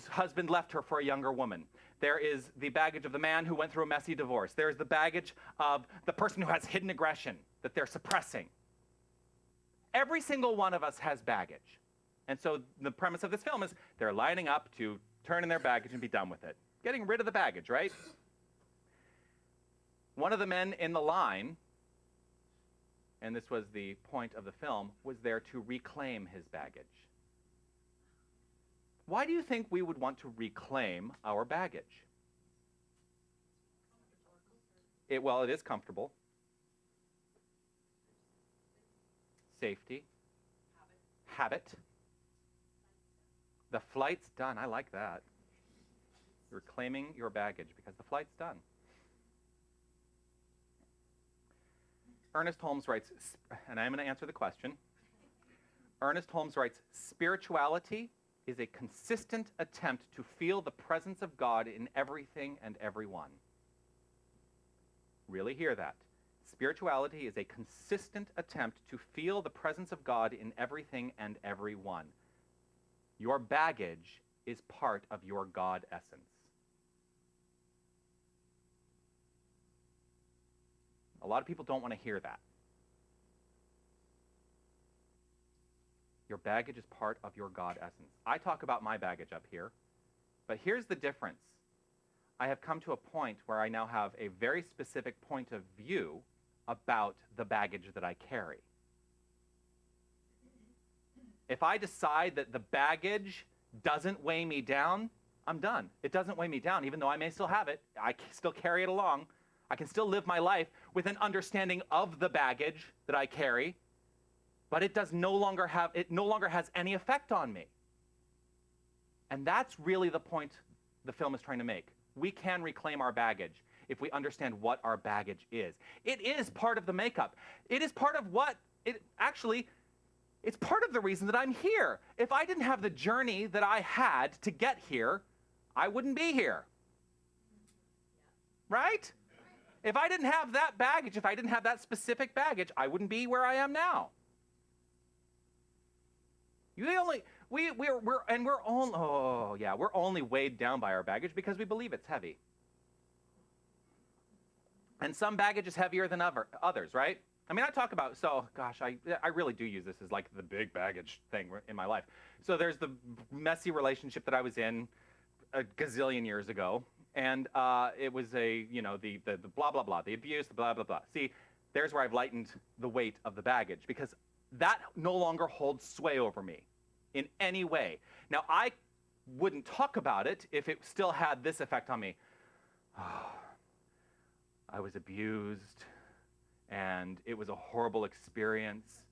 [SPEAKER 6] husband left her for a younger woman. There is the baggage of the man who went through a messy divorce. There's the baggage of the person who has hidden aggression that they're suppressing. Every single one of us has baggage. And so the premise of this film is they're lining up to turn in their baggage and be done with it. Getting rid of the baggage, right? One of the men in the line and this was the point of the film, was there to reclaim his baggage. Why do you think we would want to reclaim our baggage? Well, it is comfortable. Safety. Habit. The flight's done. I like that. You're claiming your baggage because the flight's done. Ernest Holmes writes, and I'm going to answer the question. Ernest Holmes writes, spirituality is a consistent attempt to feel the presence of God in everything and everyone. Really hear that. Spirituality is a consistent attempt to feel the presence of God in everything and everyone. Your baggage is part of your God essence. A lot of people don't want to hear that. Your baggage is part of your God essence. I talk about my baggage up here, but here's the difference. I have come to a point where I now have a very specific point of view about the baggage that I carry. If I decide that the baggage doesn't weigh me down, I'm done. It doesn't weigh me down, even though I may still have it. I still carry it along. I can still live my life with an understanding of the baggage that I carry, but it no longer has any effect on me. And that's really the point the film is trying to make. We can reclaim our baggage if we understand what our baggage is. It is part of the makeup. It is part of it's part of the reason that I'm here. If I didn't have the journey that I had to get here, I wouldn't be here. Right? If I didn't have that baggage, if I didn't have that specific baggage, I wouldn't be where I am now. We're only weighed down by our baggage because we believe it's heavy. And some baggage is heavier than others, right? I mean, I really do use this as like the big baggage thing in my life. So there's the messy relationship that I was in a gazillion years ago. And it was the blah, blah, blah, the abuse, the blah, blah, blah. See, there's where I've lightened the weight of the baggage because that no longer holds sway over me in any way. Now, I wouldn't talk about it if it still had this effect on me. I was abused, and it was a horrible experience.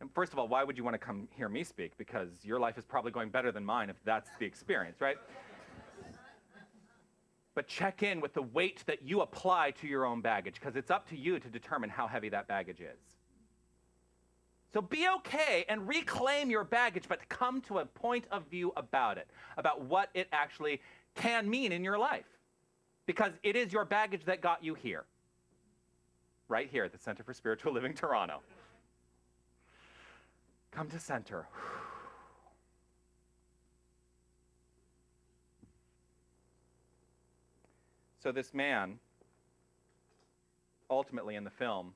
[SPEAKER 6] And first of all, why would you want to come hear me speak? Because your life is probably going better than mine if that's the experience, right? But check in with the weight that you apply to your own baggage, because it's up to you to determine how heavy that baggage is. So be okay and reclaim your baggage, but come to a point of view about it, about what it actually can mean in your life. Because it is your baggage that got you here. Right here at the Center for Spiritual Living, Toronto. Come to center. So this man, ultimately in the film,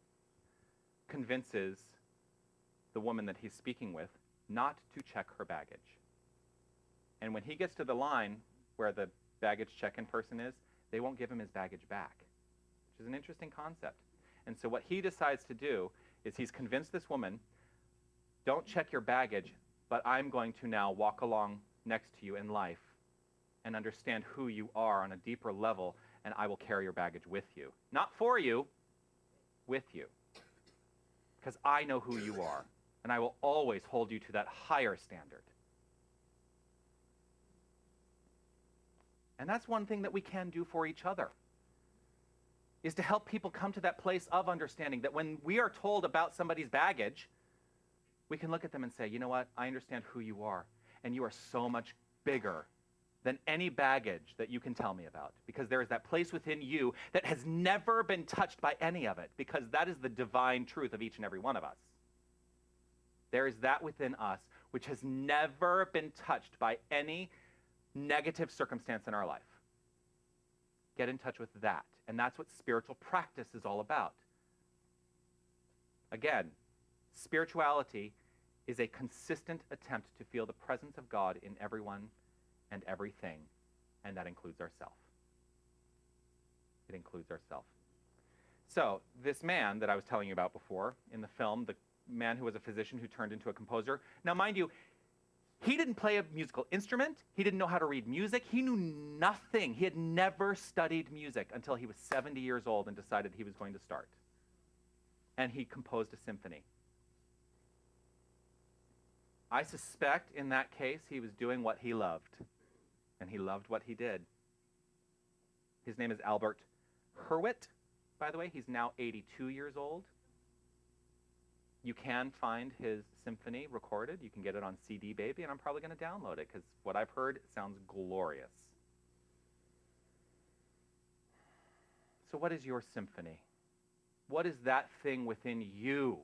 [SPEAKER 6] convinces the woman that he's speaking with not to check her baggage. And when he gets to the line where the baggage check-in person is, they won't give him his baggage back, which is an interesting concept. And so what he decides to do is he's convinced this woman, don't check your baggage, but I'm going to now walk along next to you in life and understand who you are on a deeper level, and I will carry your baggage with you. Not for you, with you. Because I know who you are, and I will always hold you to that higher standard. And that's one thing that we can do for each other, is to help people come to that place of understanding that when we are told about somebody's baggage, we can look at them and say, you know what, I understand who you are, and you are so much bigger than any baggage that you can tell me about, because there is that place within you that has never been touched by any of it, because that is the divine truth of each and every one of us. There is that within us which has never been touched by any negative circumstance in our life. Get in touch with that. And that's what spiritual practice is all about. Again, spirituality is a consistent attempt to feel the presence of God in everyone and everything, and that includes ourselves. It includes ourselves. So this man that I was telling you about before in the film, the man who was a physician who turned into a composer. Now, mind you, he didn't play a musical instrument. He didn't know how to read music. He knew nothing. He had never studied music until he was 70 years old and decided he was going to start. And he composed a symphony. I suspect in that case he was doing what he loved. And he loved what he did. His name is Albert Hurwitz, by the way. He's now 82 years old. You can find his symphony recorded. You can get it on CD Baby, and I'm probably going to download it because what I've heard sounds glorious. So what is your symphony? What is that thing within you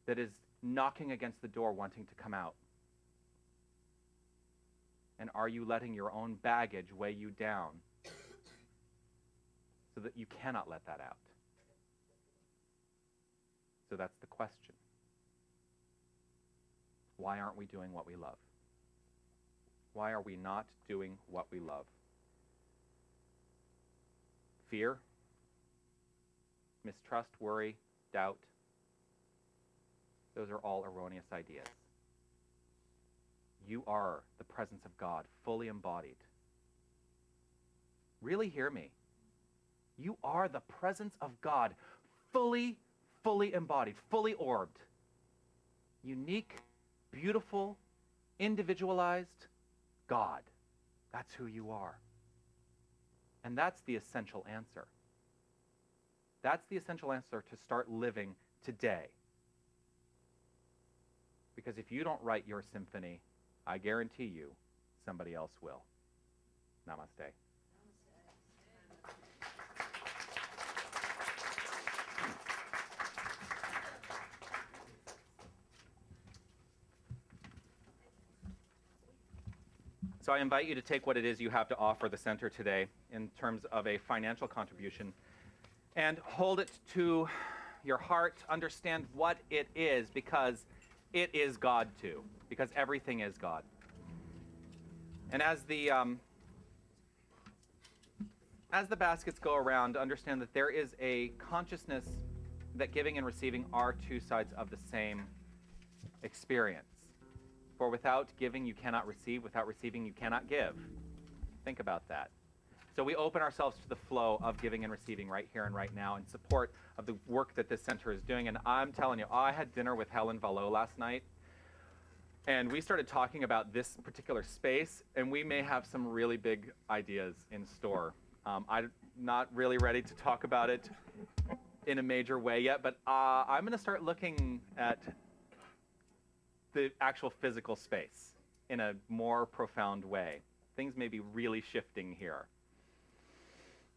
[SPEAKER 6] that is knocking against the door wanting to come out? And are you letting your own baggage weigh you down so that you cannot let that out? So that's the question. Why aren't we doing what we love? Why are we not doing what we love? Fear, mistrust, worry, doubt. Those are all erroneous ideas. You are the presence of God, fully embodied. Really hear me. You are the presence of God, fully embodied, fully orbed. Unique, beautiful, individualized God. That's who you are. And that's the essential answer. That's the essential answer to start living today. Because if you don't write your symphony, I guarantee you somebody else will. Namaste. So I invite you to take what it is you have to offer the center today in terms of a financial contribution and hold it to your heart, understand what it is, because it is God too, because everything is God. And as the baskets go around, understand that there is a consciousness that giving and receiving are two sides of the same experience. For without giving, you cannot receive. Without receiving, you cannot give. Think about that. So we open ourselves to the flow of giving and receiving right here and right now in support of the work that this center is doing. And I'm telling you, I had dinner with Helen Vallot last night, and we started talking about this particular space, and we may have some really big ideas in store. I'm not really ready to talk about it in a major way yet, but I'm going to start looking at the actual physical space in a more profound way. Things may be really shifting here.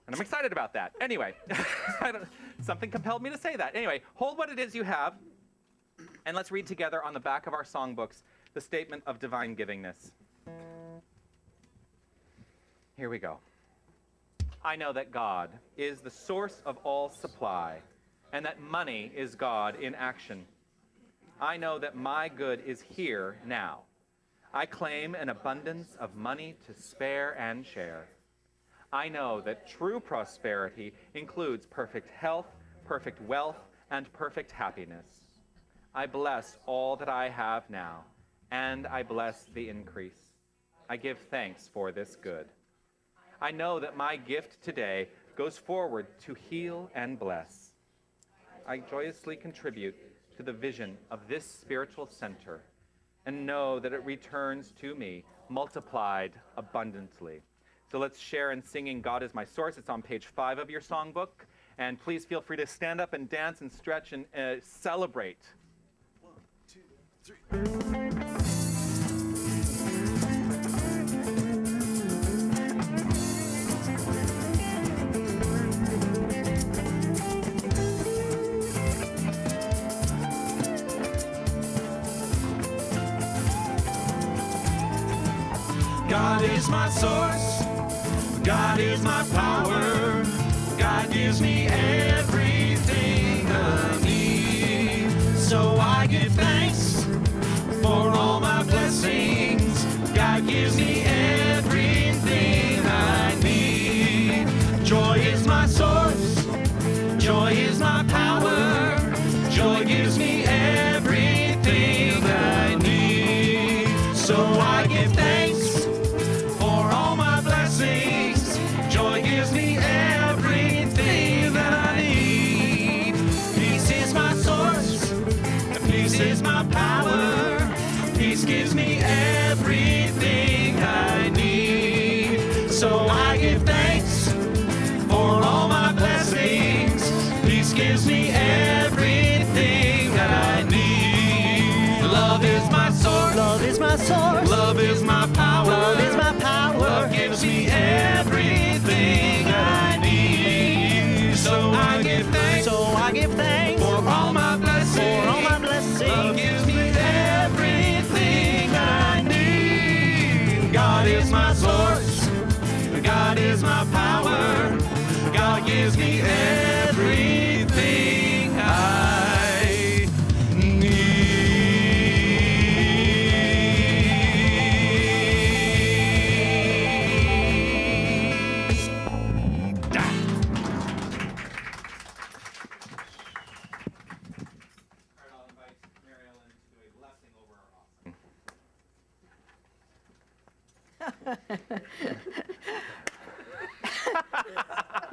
[SPEAKER 6] And I'm excited about that. Anyway, something compelled me to say that. Anyway, hold what it is you have, and let's read together on the back of our songbooks the statement of divine givingness. Here we go. I know that God is the source of all supply, and that money is God in action. I know that my good is here now. I claim an abundance of money to spare and share. I know that true prosperity includes perfect health, perfect wealth, and perfect happiness. I bless all that I have now, and I bless the increase. I give thanks for this good. I know that my gift today goes forward to heal and bless. I joyously contribute to the vision of this spiritual center and know that it returns to me multiplied abundantly. So let's share in singing God is My Source. It's on page 5 of your songbook. And please feel free to stand up and dance and stretch and celebrate.
[SPEAKER 2] 1, 2, 3. God is my source, God is my power, God gives me everything I need. So I give thanks for all my blessings, God gives me everything I need. Joy is my source, I give thanks for all my blessings. Peace gives me everything that I need. Love is my source.
[SPEAKER 1] Love is my source.
[SPEAKER 2] Love is my power.
[SPEAKER 1] Love is my power.
[SPEAKER 2] Love gives me everything I need. So I give thanks.
[SPEAKER 1] So I give thanks
[SPEAKER 2] For all my blessings.
[SPEAKER 1] for all my blessings.
[SPEAKER 2] Love gives me everything I need. God is my source. God is my power. God gives me everything I need.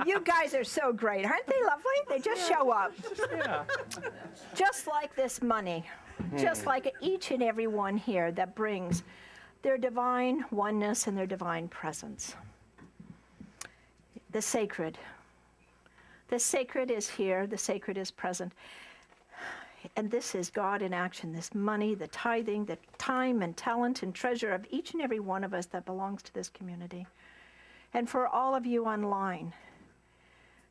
[SPEAKER 8] You guys are so great. Aren't they lovely? They just show up.
[SPEAKER 6] Yeah.
[SPEAKER 8] Just like this money. Just like each and every one here that brings their divine oneness and their divine presence. The sacred. The sacred is here. The sacred is present. And this is God in action. This money, the tithing, the time and talent and treasure of each and every one of us that belongs to this community. And for all of you online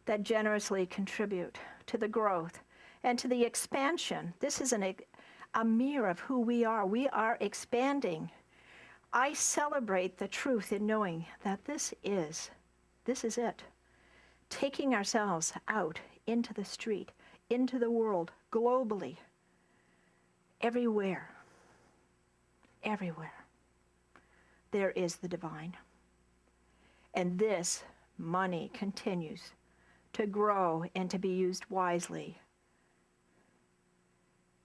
[SPEAKER 8] that generously contribute to the growth and to the expansion. This is a mirror of who we are. We are expanding. I celebrate the truth in knowing that this is it. Taking ourselves out into the street, into the world, globally, everywhere, there is the divine. And this money continues to grow and to be used wisely.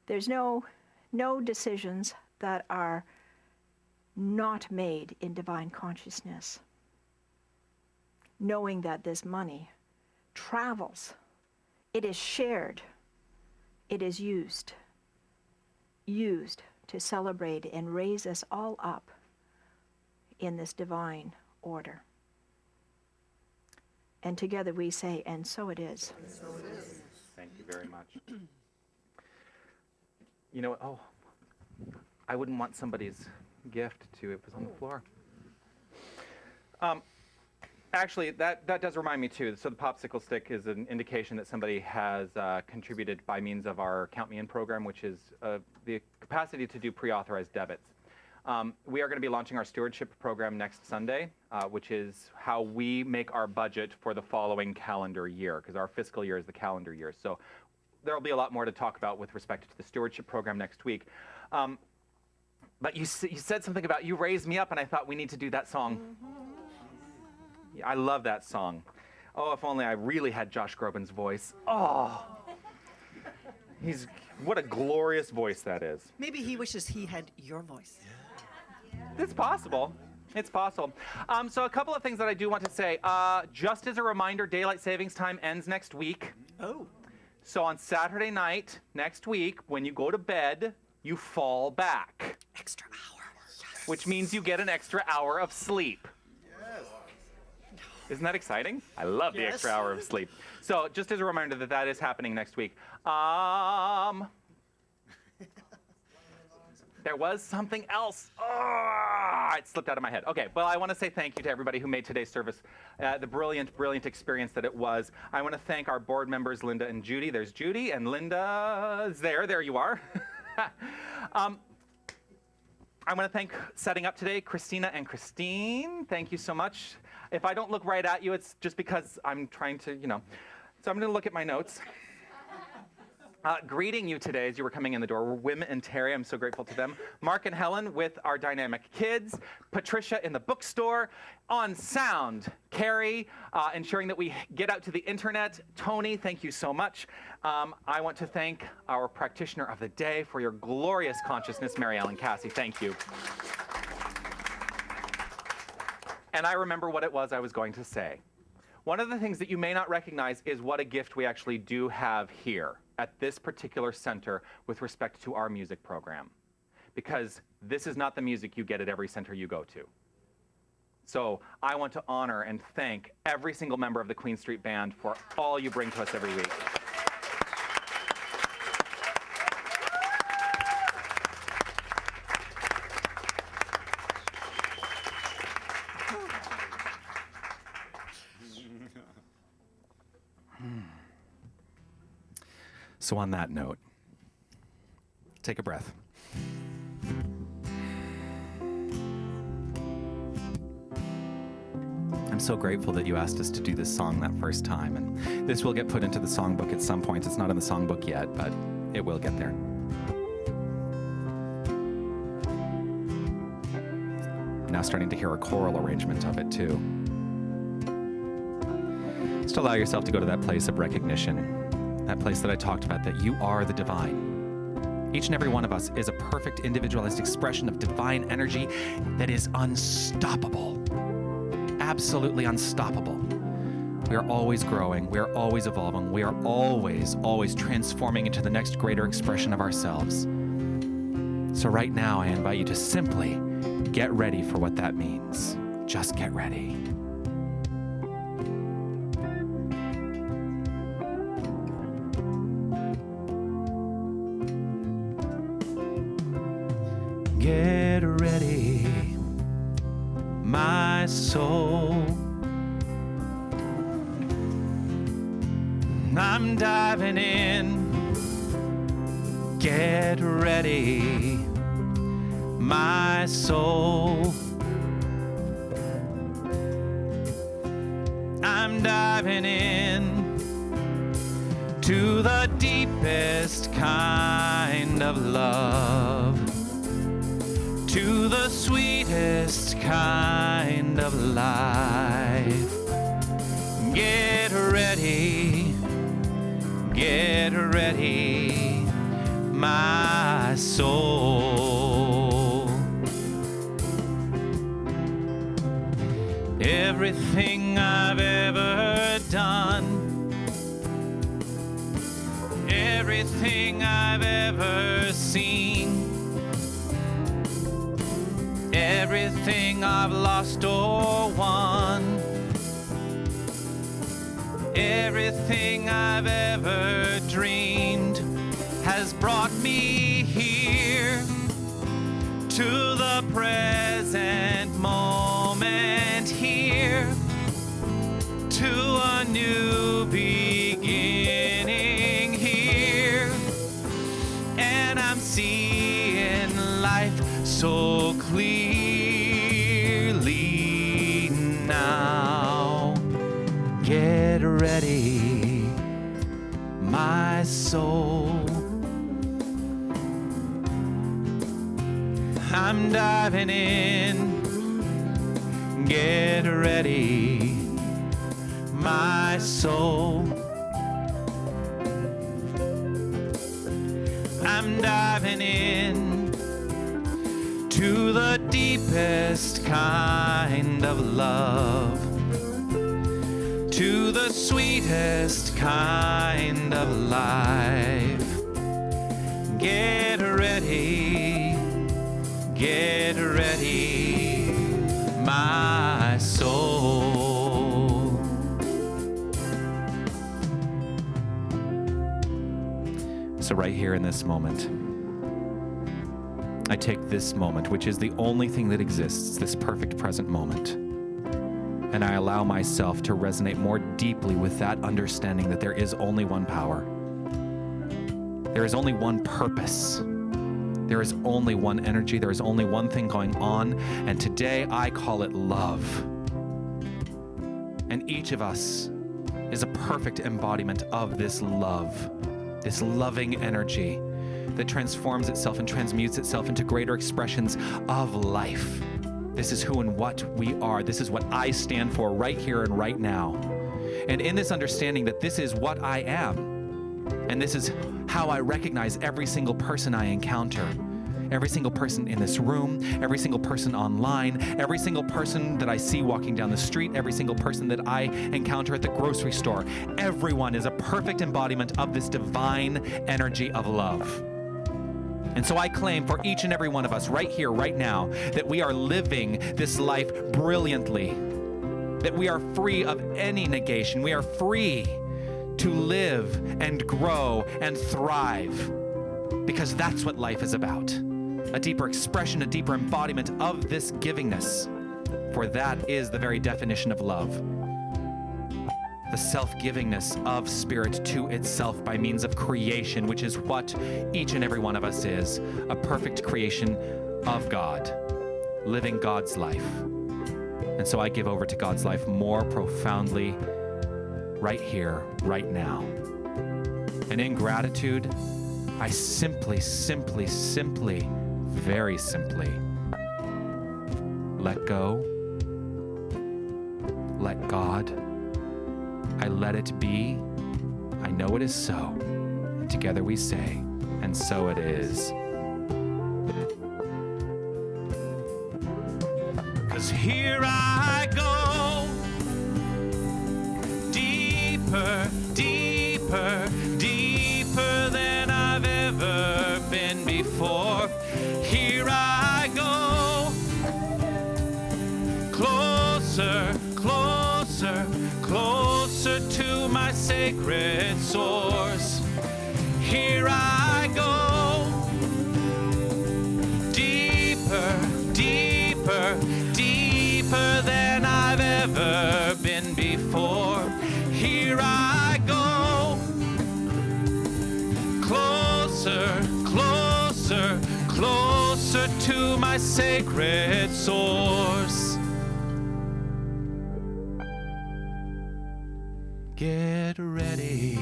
[SPEAKER 8] There's no decisions that are not made in divine consciousness, knowing that this money travels, it is shared, it is used to celebrate and raise us all up in this divine order. And together we say, and so it is.
[SPEAKER 6] Thank you very much. You know what? Oh, I wouldn't want somebody's gift to if it was on the floor. Actually, that does remind me too. So the popsicle stick is an indication that somebody has contributed by means of our Count Me In program, which is the capacity to do pre-authorized debits. We are going to be launching our stewardship program next Sunday, which is how we make our budget for the following calendar year, because our fiscal year is the calendar year. So there will be a lot more to talk about with respect to the stewardship program next week. But you said something about you raised me up, and I thought we need to do that song. Yeah, I love that song. Oh, if only I really had Josh Groban's voice. Oh, what a glorious voice that is.
[SPEAKER 1] Maybe he wishes he had your voice.
[SPEAKER 6] It's possible. It's possible. So a couple of things that I do want to say. Just as a reminder, daylight savings time ends next week.
[SPEAKER 1] Oh.
[SPEAKER 6] So on Saturday night next week, when you go to bed, you fall back.
[SPEAKER 1] Extra hour. Yes.
[SPEAKER 6] Which means you get an extra hour of sleep. Isn't that exciting? I love the extra hour of sleep. So just as a reminder that is happening next week. There was something else. It slipped out of my head. Okay, well, I want to say thank you to everybody who made today's service the brilliant, brilliant experience that it was. I want to thank our board members, Linda and Judy. There's Judy, and Linda's there. There you are. I want to thank setting up today, Christina and Christine. Thank you so much. If I don't look right at you, it's just because I'm trying to, So I'm going to look at my notes. Greeting you today as you were coming in the door were Wim and Terry. I'm so grateful to them. Mark and Helen with our dynamic kids. Patricia in the bookstore. On sound, Carrie, ensuring that we get out to the internet. Tony, thank you so much. I want to thank our practitioner of the day for your glorious consciousness, Mary Ellen Cassie. Thank you. And I remember what it was I was going to say. One of the things that you may not recognize is what a gift we actually do have here at this particular center with respect to our music program. Because this is not the music you get at every center you go to. So I want to honor and thank every single member of the Queen Street Band for all you bring to us every week. So on that note, take a breath. I'm so grateful that you asked us to do this song that first time, and this will get put into the songbook at some point. It's not in the songbook yet, but it will get there. Now starting to hear a choral arrangement of it too. Just allow yourself to go to that place of recognition, that place that I talked about, that you are the divine. Each and every one of us is a perfect individualized expression of divine energy that is unstoppable. Absolutely unstoppable. We are always growing. We are always evolving. We are always, always transforming into the next greater expression of ourselves. So right now, I invite you to simply get ready for what that means. Just get ready. Get ready, my soul. I'm diving in. Get ready, my soul. I'm diving in to the deepest kind of love, to the sweetest kind of life. Get ready, my soul. Everything I've ever done, everything I've ever seen, everything I've lost or won, everything I've ever dreamed has brought me here to the present moment, here to a new beginning, here, and I'm seeing life so clearly now. Get ready, my soul. I'm diving in. Get ready, my soul. I'm diving in to the deepest kind of love, to the sweetest kind of life. Get ready, my soul. So right here in this moment, I take this moment, which is the only thing that exists, this perfect present moment, and I allow myself to resonate more deeply with that understanding that there is only one power. There is only one purpose. There is only one energy. There is only one thing going on. And today I call it love. And each of us is a perfect embodiment of this love, this loving energy that transforms itself and transmutes itself into greater expressions of life. This is who and what we are. This is what I stand for right here and right now. And in this understanding that this is what I am, and this is how I recognize every single person I encounter, every single person in this room, every single person online, every single person that I see walking down the street, every single person that I encounter at the grocery store. Everyone is a perfect embodiment of this divine energy of love. And so I claim for each and every one of us right here, right now, that we are living this life brilliantly, that we are free of any negation. We are free to live and grow and thrive, because that's what life is about. A deeper expression, a deeper embodiment of this givingness, for that is the very definition of love. The self-givingness of spirit to itself by means of creation, which is what each and every one of us is, a perfect creation of God, living God's life. And so I give over to God's life more profoundly right here, right now. And in gratitude, I simply, very simply let go, let God. I let it be. I know it is so. And together we say, and so it is. 'Cause here I go, deeper, deeper, deeper than I've ever been before. Here I go, closer, closer, closer to my sacred source. Here I go, deeper, deeper, deeper than I've ever been before. Here I go, closer, closer, closer to my sacred source. Get ready,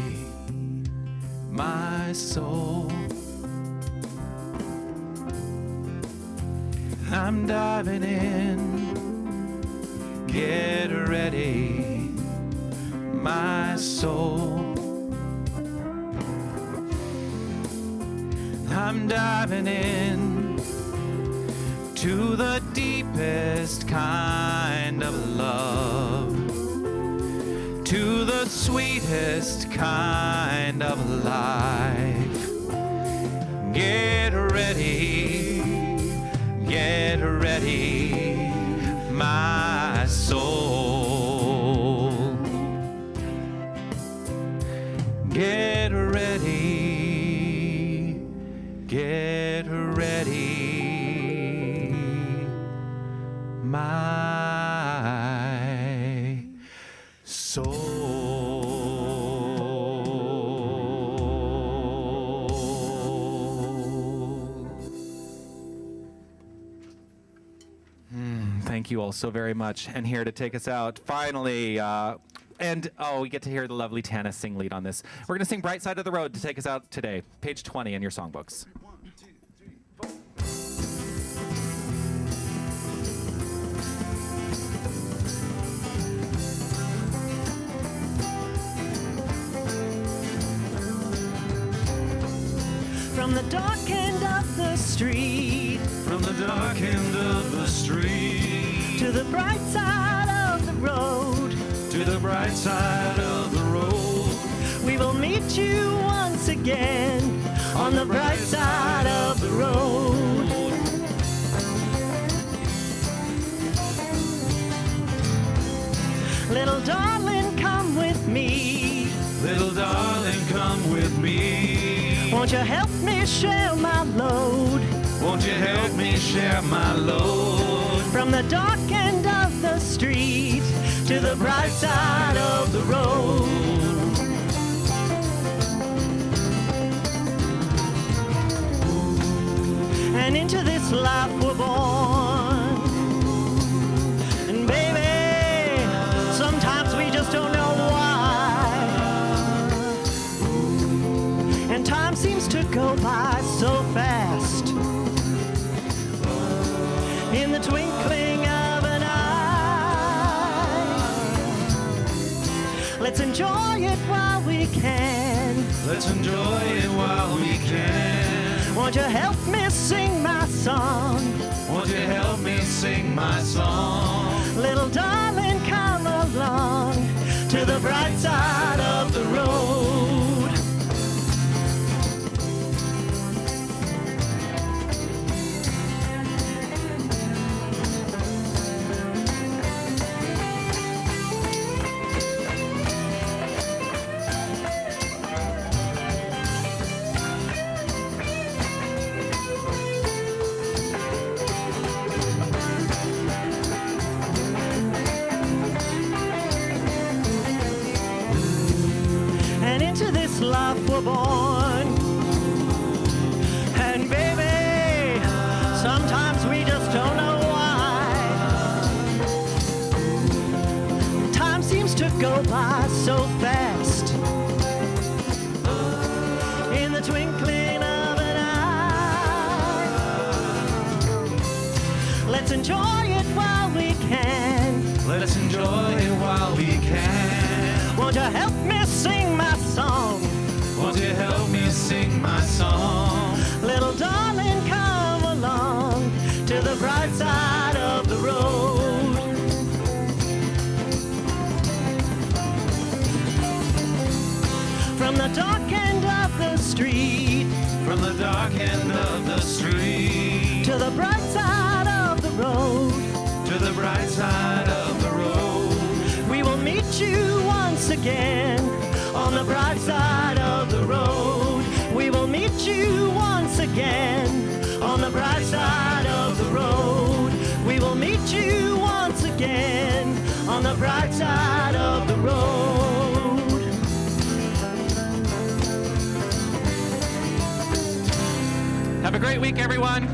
[SPEAKER 6] my soul. I'm diving in. Get ready, my soul. I'm diving in to the deepest kind of love, to the sweetest kind of life. Get ready, my soul. Get ready, my soul. Thank you all so very much. And here to take us out, finally, we get to hear the lovely Tana sing lead on this. We're going to sing Bright Side of the Road to take us out today. Page 20 in your songbooks.
[SPEAKER 7] 1, 2, 3, 4.
[SPEAKER 1] From the dark end of the street,
[SPEAKER 7] From the dark end of the street
[SPEAKER 1] to the bright side of the road,
[SPEAKER 7] to the bright side of the road,
[SPEAKER 1] we will meet you once again on the bright side of the road. Little darling, come with me.
[SPEAKER 7] little darling, come with me.
[SPEAKER 1] Won't you help me share my load?
[SPEAKER 7] Won't you help me share my load?
[SPEAKER 1] From the dark end of the street to the bright side of the road. And into this life we're born. And baby, sometimes we just don't know why. And time seems to go by so fast. In the twinkling of an eye. Let's enjoy it while we can.
[SPEAKER 7] Let's enjoy it while we can.
[SPEAKER 1] Won't you help me sing my song?
[SPEAKER 7] Won't you help me sing my song?
[SPEAKER 1] Little darling, come along to the bright side of the road. life we're born. And baby, sometimes we just don't know why. Time seems to go by so fast, in the twinkling of an eye. Let's enjoy it while we can.
[SPEAKER 2] Let's enjoy it while we can.
[SPEAKER 1] Won't you help me sing my song?
[SPEAKER 2] Won't you help me sing my song?
[SPEAKER 1] Little darling, come along to the bright side of the road. From the dark end of the street,
[SPEAKER 2] From the dark end of the street,
[SPEAKER 1] to the bright side of the road,
[SPEAKER 2] to the bright side of the road.
[SPEAKER 1] we will meet you once again on the bright side of the road. We will meet you once again on the bright side of the road. We will meet you once again on the bright side of the road.
[SPEAKER 6] Have a great week, everyone.